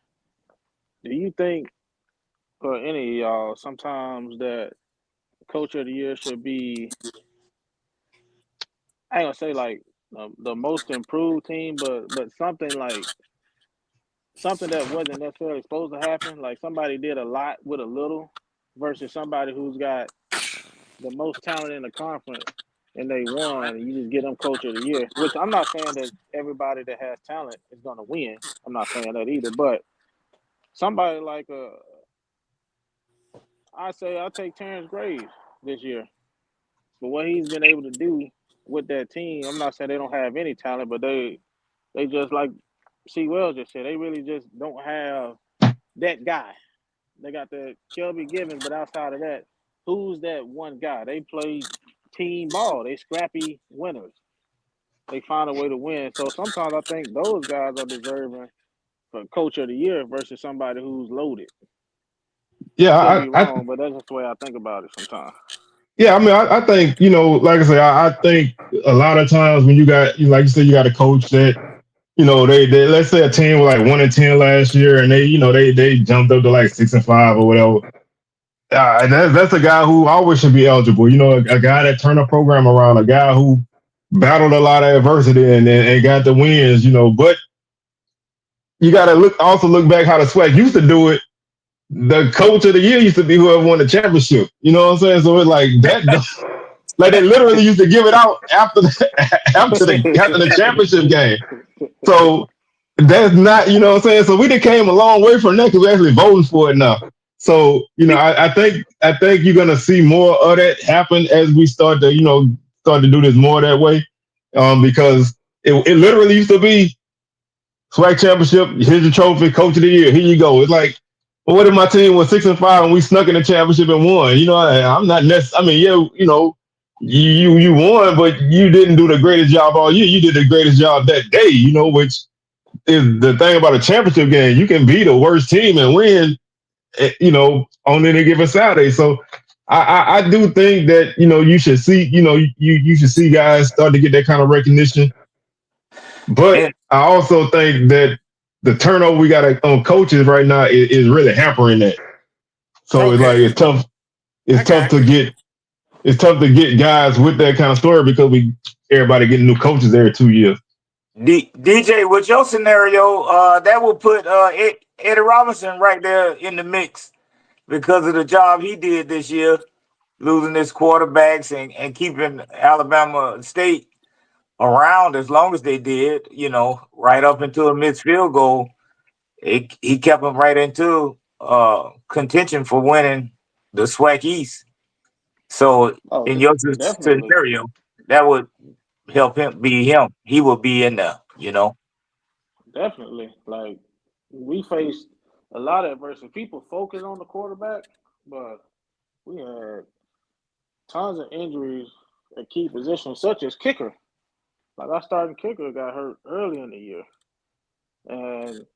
Do you think, for any of y'all, sometimes that coach of the year should be, I ain't gonna say like the most improved team, but something that wasn't necessarily supposed to happen. Like somebody did a lot with a little, versus somebody who's got the most talent in the conference and they won, and you just get them coach of the year. Which I'm not saying that everybody that has talent is gonna win. I'm not saying that either, but somebody like I say I'll take Terrence Graves this year for what he's been able to do with that team. I'm not saying they don't have any talent, but they just like C. Wells just said, they really just don't have that guy. They got the Kelby Givens, but outside of that, who's that one guy? They play team ball. They scrappy winners. They find a way to win. So sometimes I think those guys are deserving for coach of the year versus somebody who's loaded. I could Yeah, be I wrong, but that's just the way I think about it sometimes. Yeah, I mean, I think, like I say, I think a lot of times when you got, like you said, you got a coach that, they let's say a team was like 1-10 last year, and they jumped up to like 6-5 or whatever. That's a guy who always should be eligible. A guy that turned a program around, a guy who battled a lot of adversity and got the wins. But you got to also look back how the SWAC used to do it. The coach of the year used to be whoever won the championship. You know what I'm saying? So it's like that. Like they literally used to give it out after the championship game. So that's not, what I'm saying. So we done came a long way from that because we're actually voting for it now. So I think you're gonna see more of that happen as we start to do this more that way, because it literally used to be SWAC championship. Here's the trophy, coach of the year. Here you go. It's like, well, what if my team was 6-5 and we snuck in the championship and won? I'm not necessarily. I mean, yeah, you won, but you didn't do the greatest job all year. You did the greatest job that day. Which is the thing about a championship game. You can be the worst team and win, on any given Saturday. So I do think that you should see you should see guys start to get that kind of recognition. But And I also think that the turnover we got on coaches right now is really hampering that. So it's like Okay, it's tough. I It's tough got to you. get. It's tough to get guys with that kind of story because everybody getting new coaches every 2 years. DJ, with your scenario, that will put Eddie Robinson right there in the mix because of the job he did this year, losing his quarterbacks and keeping Alabama State around as long as they did, right up into a missed field goal. He kept them right into contention for winning the SWAC East. So Oh, in your definitely, scenario, that would help him be him. He will be in there. definitely. Like we faced a lot of adversity. People focus on the quarterback, but we had tons of injuries at key positions, such as kicker. Like our starting kicker got hurt early in the year, and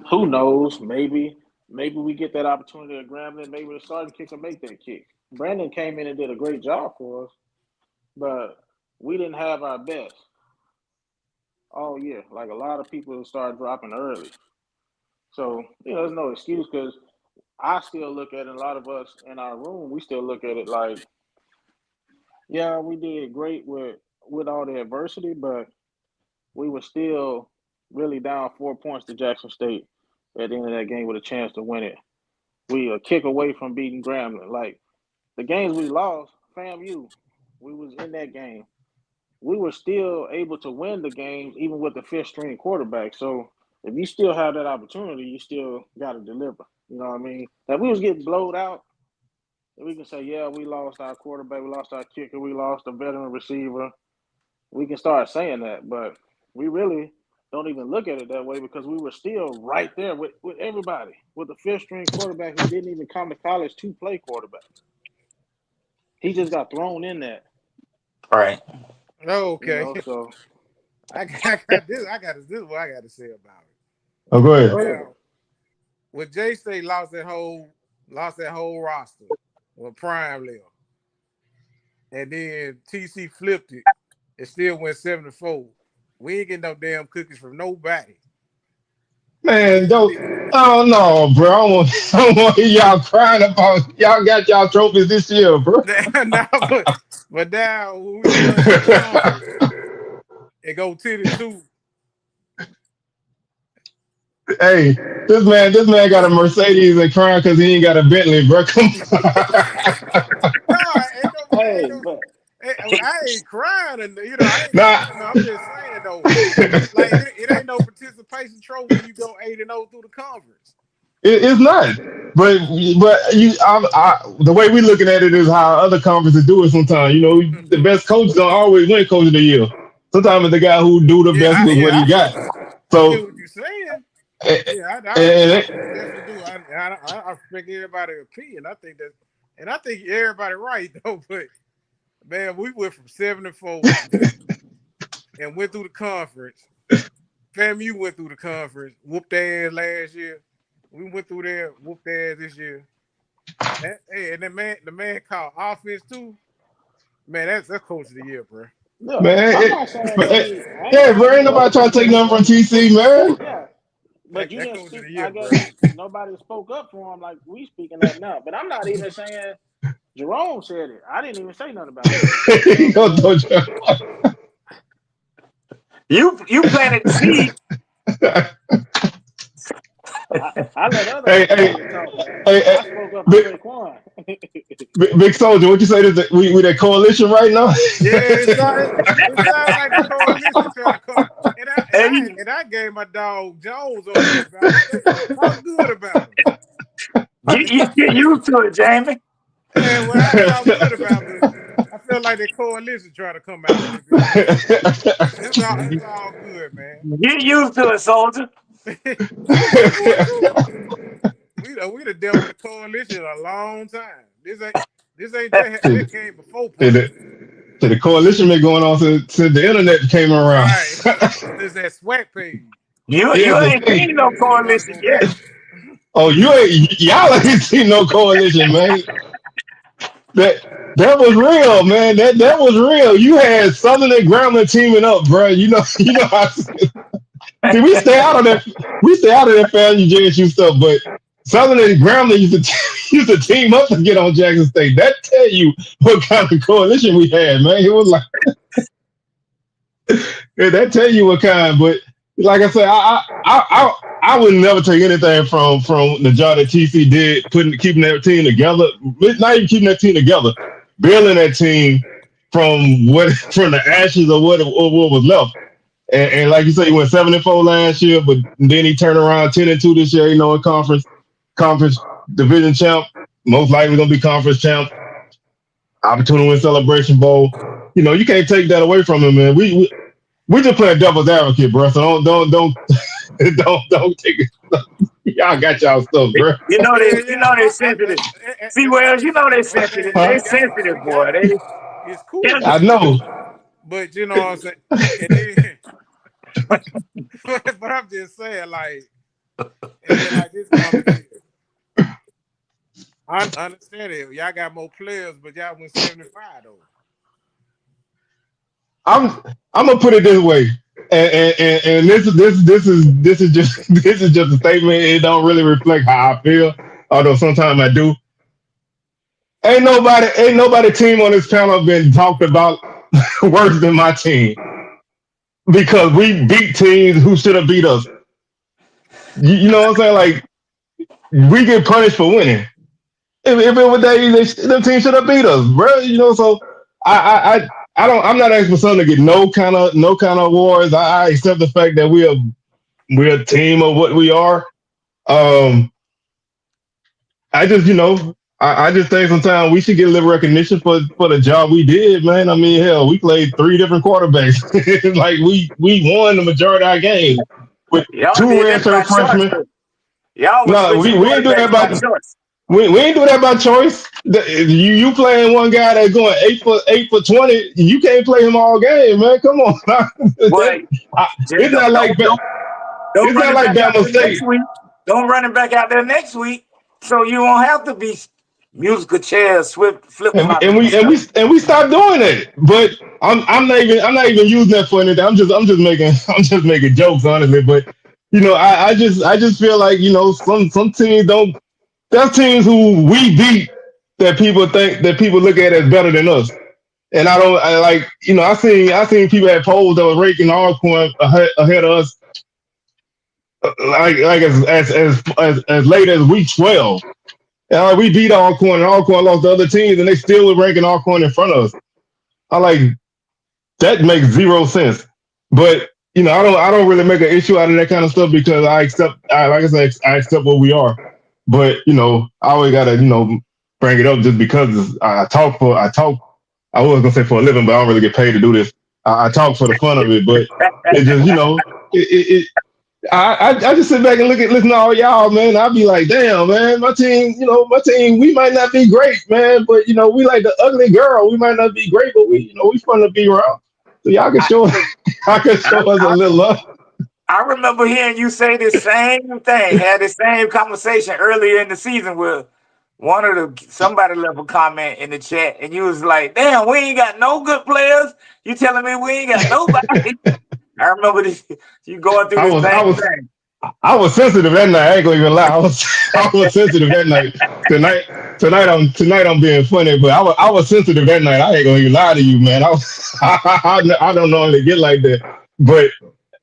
who knows? Maybe we get that opportunity at Grambling. Maybe the starting kicker make that kick. Brandon came in and did a great job for us, but we didn't have our best all year. Like a lot of people started dropping early, so there's no excuse because I still look at it. A lot of us in our room, we still look at it like, yeah, we did great with all the adversity, but we were still really down 4 points to Jackson State at the end of that game with a chance to win it. We a kick away from beating Grambling. Like the games we lost, FAMU, we was in that game. We were still able to win the games even with the fifth string quarterback. So if you still have that opportunity, you still got to deliver. You know what I mean? If we was getting blowed out, we can say, yeah, we lost our quarterback, we lost our kicker, we lost a veteran receiver. We can start saying that, but we really don't even look at it that way because we were still right there with everybody, with the fifth string quarterback who didn't even come to college to play quarterback. He just got thrown in that, Right. Okay, so I got this. This is what I got to say about it. Oh, go go ahead. ahead. Now, when J State lost that whole roster when Prime left, and then TC flipped it, it still went 7-4. We ain't getting no damn cookies from nobody. Man, don't. Oh no, bro. I don't want to hear y'all crying about y'all got y'all trophies this year, bro. Now, but now when we run through the conference, it go 10-2. Hey, this man got a Mercedes and crying because he ain't got a Bentley, bro. Come No, Hey, but I ain't crying, and I ain't nah. crying. No, I'm just saying though, like it ain't no participation trophy when you go 8-0 through the conference. It's not. But the way we looking at it is how other conferences do it. Sometimes, the best coach don't always win coach of the year. Sometimes it's the guy who do the best with what he got. I get So, what you're saying. and, Yeah, and I definitely do. I respect everybody's opinion. I think that, and I think everybody right though. But man, we went from 7-4 and went through the conference. FAMU went through the conference, whooped their ass last year. We went through there, whooped their ass this year. Hey, and the man called offense too. Man, that's coach of the year, bro. Yeah, Man, I'm not saying that he. I ain't yeah, saying bro, he ain't wasn't nobody trying to coach take of the nothing from year. TC, man. Yeah, but you That didn't coach of speak. the I year, bro. guess nobody spoke up for him like we speaking up now. But I'm not even saying Jerome said it. I didn't even say nothing about that. You know, don't You planted the seed. I let other hey, hey, coordinators talk, man. hey, hey, I spoke up for big, Raekwon. big soldier, what you say? That we that coalition right now? Yeah, it sounds like the coalition trying to come. And I gave my dog Jones on there about it. Talk good about him. Get used to it, Jamie. And when I talk good about him, I feel like the coalition trying to come out a little bit, man. It's all good, man. Get used to it, soldier. We used to it too. We done dealt with the coalition a long time. This ain't that came before punishment. So the coalition been going on since the internet came around. Right. There's that SWAC page. You Yeah, but ain't hey, seen no You gotta coalition go yet. back. oh, y'all ain't seen no coalition, man. That was real, man. That was real. You had Southern and Grambling teaming up, bro. You know how. See, we stay out of that. We stay out of that family JSU stuff, but Southern and Grambling used to team up to get on Jackson State. That tell you what kind of coalition we had, man. It was like yeah, that tell you what kind. But like I said, I would never take anything from the job that TC did, keeping that team together. Not even keeping that team together, building that team from the ashes of what was left. And like you said, he went 7-4 last year, but then he turned around 10-2 this year. You know, in conference division champ, most likely gonna be conference champ. Opportunity to win Celebration Bowl. You know, you can't take that away from him, man. We just play devil's advocate, bro. So don't don't take it. Y'all got y'all stuff, bro. They sensitive. See, Wells, they sensitive. Huh? They We sensitive, boy. got it. They It's cool, yeah. I know. but you know what I'm saying. And then, but I'm just saying, like, and then like this coming year, I understand it. Y'all got more players, but y'all went 75 though. I'm gonna put it this way, and this is just this is just a statement. It don't really reflect how I feel, although sometimes I do. Ain't nobody team on this panel been talked about worse than my team because we beat teams who should have beat us. You know what I'm saying? Like we get punished for winning. If it was the team should have beat us, bro. You know, so I don't. I'm not asking for something to get no kind of awards. I accept the fact that we're a team of what we are. I just I just think sometimes we should get a little recognition for the job we did, man. I mean, hell, we played 3 different quarterbacks. Like we won the majority of our game with Y'all 2 did that by redshirt choice. freshmen. Y'all was No, we switching ain't do that quarterbacks by by choice. we ain't do that by choice. You playing one guy that's going 8 for 20. You can't play him all game, man. Come on, Boy, just it's not like don't it's run not it like back out Bama there State. next week. Don't run it back out there next week, so you won't have to be musical chairs, flip flopping. And we stopped doing it. But I'm not even using that for anything. I'm just making jokes, honestly. But I just feel like some teams don't. There's teams who we beat that people look at as better than us. And I like I seen people at polls that were ranking Alcorn ahead of us like as late as week 12. We beat Alcorn, and Alcorn lost to other teams, and they still were ranking Alcorn in front of us. I like that makes zero sense. But I don't really make an issue out of that kind of stuff because like I said, I accept what we are. But I always gotta bring it up just because I talk. I was gonna say for a living, but I don't really get paid to do this. I talk for the fun of it, but it just I just sit back and listen to all y'all, man. I'll be like, damn, man, my team, we might not be great, man, but we like the ugly girl. We might not be great, but we fun to be around. So y'all can show I can show us a little love. I remember hearing you say the same thing, had the same conversation earlier in the season with somebody left a comment in the chat, and you was like, "Damn, we ain't got no good players. You telling me we ain't got nobody?" I remember this. You going through I the was I same was thing. I was sensitive that night. I ain't gonna even lie. I was sensitive that night. Tonight I'm being funny, but I was sensitive that night. I ain't gonna even lie to you, man. I don't normally get like that, but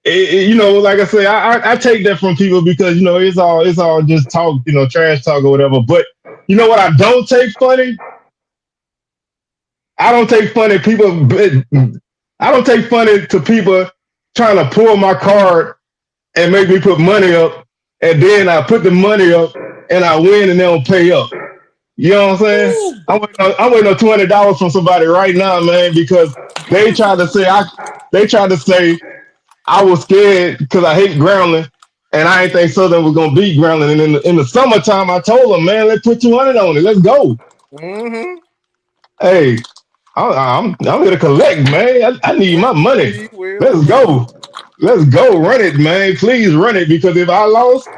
like I say, I take that from people because it's all just talk, trash talk or whatever. But you know what? I don't take funny. I don't take funny people. I don't take funny to people trying to pull my card and make me put money up, and then I put the money up and I win and they don't pay up. You know what I'm saying? I'm waiting on $20 from somebody right now, man, because they tried to say I was scared because I hate grounding, and I didn't think Southern was gonna beat grounding. And in the summertime, I told them, man, let's put 200 on it. Let's go. Mm-hmm. Hey, I'm here to collect, man. I need my money. Will Let's go. Let's go. Run it, man. Please run it, because if I lost,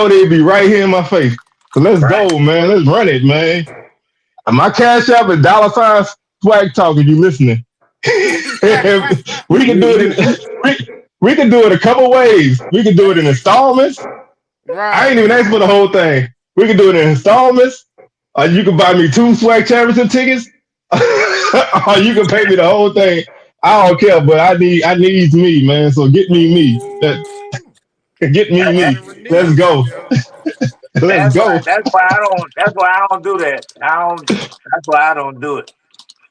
they'd be right here in my face. So let's Right. go, man. Let's run it, man. And my cash app is $ swag talk if you listening. we can do it we can do it a couple ways. We can do it in installments. I ain't Right. even asked for the whole thing. We can do it in installments. Or you can buy me 2 SWAC Championship tickets. Or you can pay me the whole thing. I don't care, but I need me, man. So get me. Get me. Gotta Let's redeem go. yourself. Let's go. That's why I don't do that. That's why I don't do it.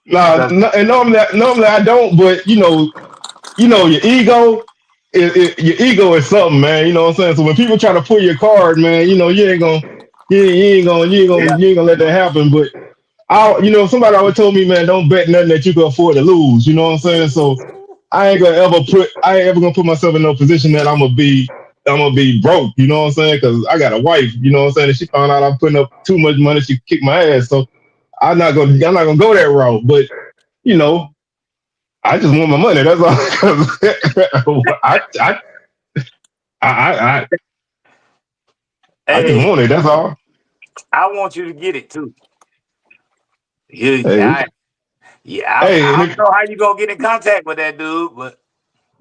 Nah, 'Cause no, and normally I don't, but your ego your ego is something, man. You know what I'm saying? So when people try to pull your card, man, yeah, you ain't gonna let that happen. But somebody always told me, man, don't bet nothing that you can afford to lose. You know what I'm saying? So I ain't ever gonna put myself in no position that I'm gonna be broke. You know what I'm saying? Because I got a wife. You know what I'm saying? And she found out I'm putting up too much money. She kicked my ass. So I'm not gonna go that route. But you know, I just want my money. That's all. I I just hey, want it. That's all. I want you to get it too. You, Hey, I, yeah, hey, I and don't know how you gonna get in contact with that dude, but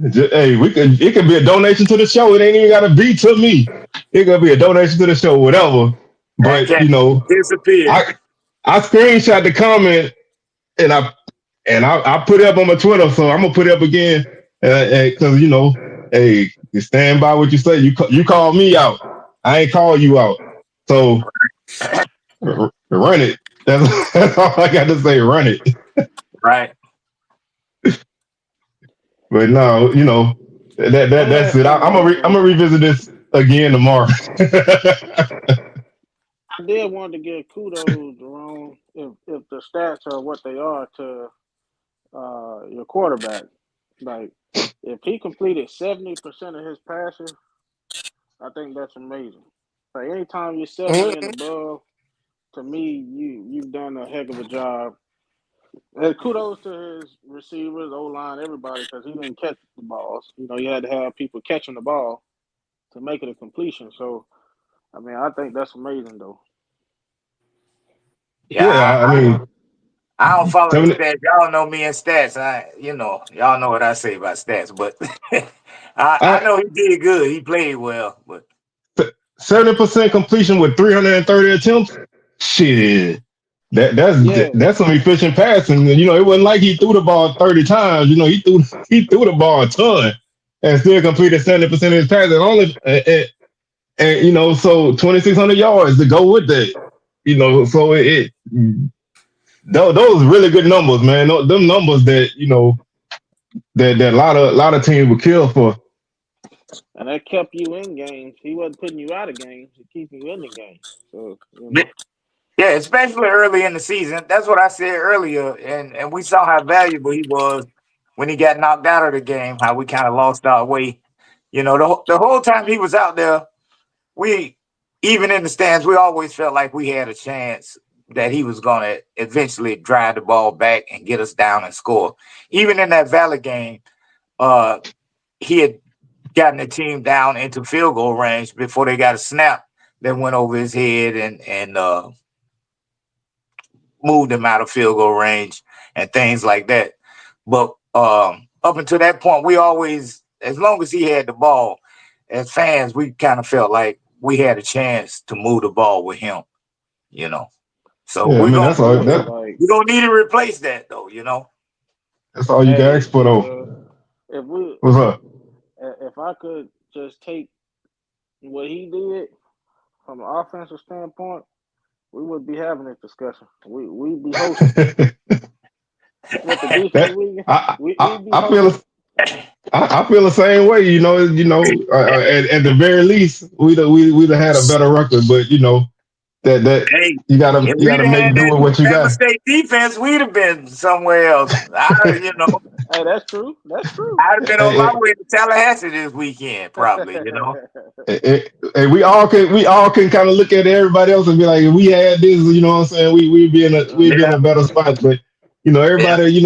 hey, it could be a donation to the show. It ain't even gotta be to me. It could be a donation to the show, whatever. that But cat disappeared. I I screenshot the comment and I put it up on my Twitter, so I'm gonna put it up again because hey, you stand by what you say. You call me out, I ain't call you out. So run it. That's all I got to say. Run it. Right. But no, Let me that's ask it. y'all this, I'm right? gonna revisit this again tomorrow. I did want to give kudos, Jerome, if the stats are what they are to your quarterback. Like, if he completed 70% of his passes, I think that's amazing. Like, anytime you're 70 and Mhm. above, to me, you've done a heck of a job. And kudos to his receivers, O line, everybody, because he didn't catch the balls. You had to have people catching the ball to make it a completion. So, I mean, I think that's amazing, though. Yeah, Yeah, I mean, I don't follow the 70, stats. Y'all know me in stats. Y'all know what I say about stats, but I I know he did good. He played well, but 70% completion with 330 attempts. Shit, Yeah, that's some efficient passing. It wasn't like he threw the ball 30 times. He threw the ball a ton and still completed 70% of his passes. Only so 2,600 yards to go with that. So those really good numbers, man. Them numbers that that a lot of teams would kill for. and that kept you in games. He wasn't putting you out of games; he keeping you in the game. So yeah, especially early in the season. That's what I said earlier, and we saw how valuable he was when he got knocked out of the game. How we kind of lost our way. The whole time he was out there, we even in the stands, we always felt like we had a chance that he was going to eventually drive the ball back and get us down and score. Even in that Valley game, uh, he had gotten the team down into field goal range before they got a snap that went over his head and moved him out of field goal range and things like that. But up until that point, we always, as long as he had the ball, as fans, we kind of felt like we had a chance to move the ball with him, you know. So Yeah, I mean that's all. Yeah, like, we don't need to replace that though, you know. That's all you can hey, ask for though. if we, What's up? if I could just take what he did from an offensive standpoint, we would be having this discussion. We'd be hosting with the defense. We'd be I hosting. I feel the same way. At the very least, we'd have had a better record. But that Hey, you if we'd gotta have had make do that with what you Bama got. State defense, we'd have been somewhere else. Hey, that's true. That's true. I'd have been on my And, way to Tallahassee this weekend, probably, and we all can kind of look at everybody else and be like, if we had this, you know what I'm saying? We'd be in Yeah, a better spot. But yeah, everybody,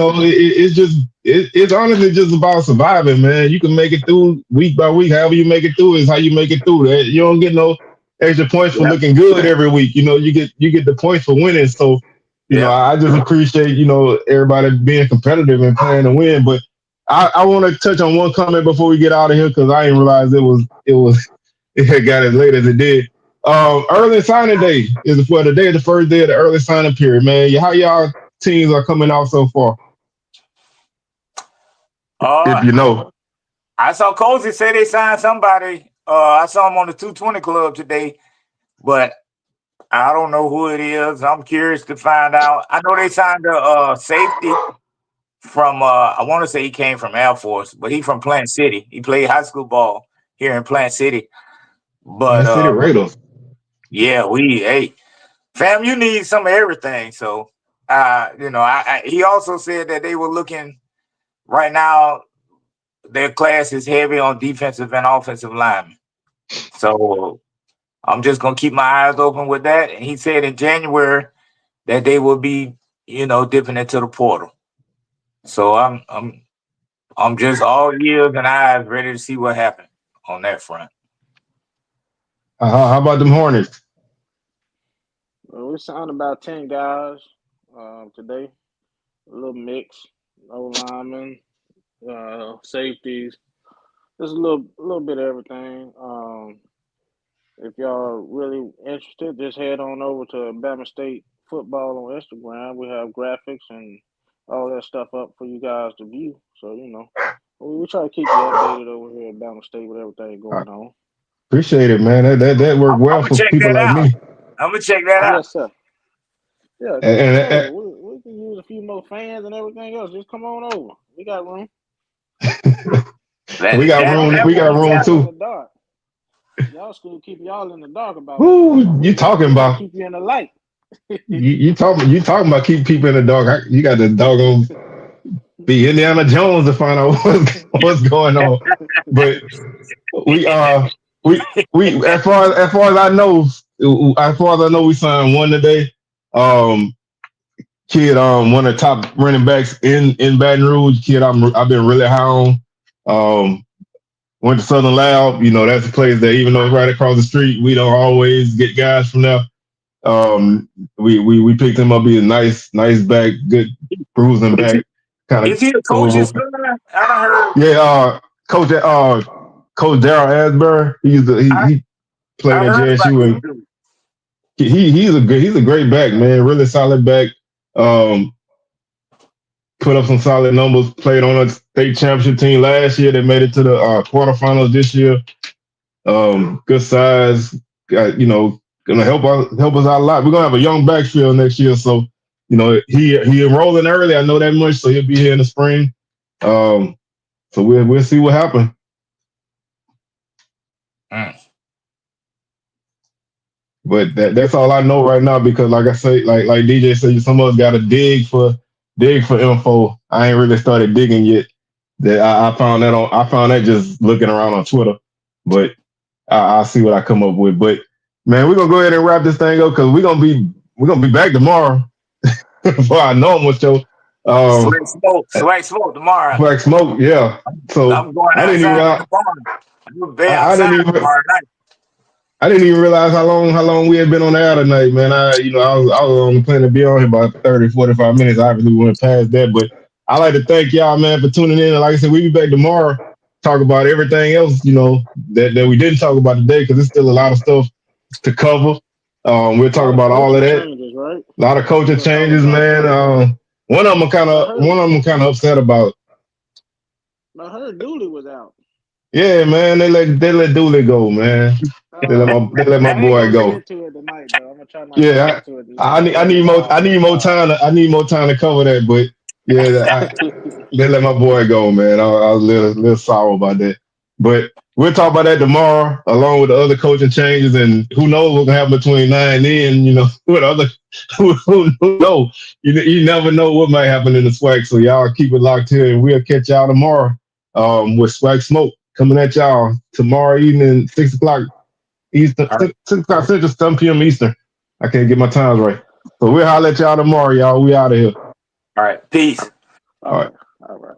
it's honestly just about surviving, man. You can make it through week by week. However you make it through is how you make it through. You don't get no extra points for yeah, looking good every week. You get the points for winning. So, yeah. I just appreciate, everybody being competitive and playing to win. But I want to touch on one comment before we get out of here because I didn't realize it got as late as it did. Early signing day is for the day, the first day of the early signing period, man. How y'all teams are coming out so far? If you know. I saw Cozy say they signed somebody. I saw him on the 220 Club today, but I don't know who it is. I'm curious to find out. I know they signed a safety from I want to say he came from Air Force, but he from Plant City. He played high school ball here in Plant City. But Plant City Raiders. yeah, hey, fam, you need some of everything. So he also said that they were looking right now. Their class is heavy on defensive and offensive linemen. So I'm just gonna keep my eyes open with that. And he said in January that they will be, dipping into the portal. So I'm just all ears and eyes ready to see what happens on that front. How about them Hornets? Well, we signed about 10 guys today. A little mix. No linemen, safeties. Just a little bit of everything. If y'all really interested, just head on over to Bama State Football on Instagram. We have graphics and all that stuff up for you guys to view. So, we try to keep you updated over here at Bama State with everything going on. Appreciate it, man. That worked well for people like me. I'm gonna check that out. Yes, sir. Yeah, come on over. We can use a few more fans and everything else. Just come on over. We got room. We got room too. Y'all school keep y'all in the dark about Who you talking about? Keep you in the light. you talking about keep people in the dark. You got the doggone be Indiana Jones to find out what's going on. But we as far as I know, we signed one today. Kid, one of the top running backs in Baton Rouge. Kid, I've been really high on. Went to Southern Lab. That's a place that even though it's right across the street, we don't always get guys from there. We picked him up. He's a nice back, good bruising back. Is he a coach's son? I heard. Yeah, Coach Darryl Asbury. He played at JSU. And he's a great back, man. Really solid back. Put up some solid numbers. Played on a state championship team last year. They made it to the quarterfinals this year. Good size. Gonna help us out a lot. We're gonna have a young backfield next year, so he enrolling early. I know that much, so he'll be here in the spring. So we'll see what happens. But that's all I know right now because, like I say, like DJ said, some of us got to dig for info. I ain't really started digging yet. That I found that just looking around on Twitter. But I'll see what I come up with. But man, we're gonna go ahead and wrap this thing up because we're gonna be back tomorrow for our normal show. Swag smoke tomorrow. Swag smoke, yeah. So I'm going I didn't even. tomorrow night. I didn't even realize how long we had been on the air tonight, man. I was on planning to be on here about 30, 45 minutes. Obviously, we went past that, but I like to thank y'all, man, for tuning in. And like I said, we'll be back tomorrow, talk about everything else, that we didn't talk about today, because there's still a lot of stuff to cover. We'll A talk lot of about all of coaching that. changes, right? A lot of We're coaching gonna talk changes, about man. One of them I'm kind of upset about. I heard Dooley was out. Yeah, man, they let Dooley go, man. They let Oh my man, I ain't boy gonna get go. into it tonight though. I'm gonna try not to get Yeah, into it I tonight. need That was I wild. need more time. I need more time to cover that. But yeah, they let my boy go, man. I was a little sour about that. But we'll talk about that tomorrow, along with the other coaching changes, and who knows what's gonna happen between now and then. With other who know. You never know what might happen in the SWAC. So y'all keep it locked here, and we'll catch y'all tomorrow. With SWAC Smoke coming at y'all tomorrow evening, 6 o'clock Eastern, All right. 6 o'clock Central, 7 p.m. Eastern. I can't get my times right. So we'll holler at y'all tomorrow, y'all. We out of here. All right. Peace. All All right. right. All right.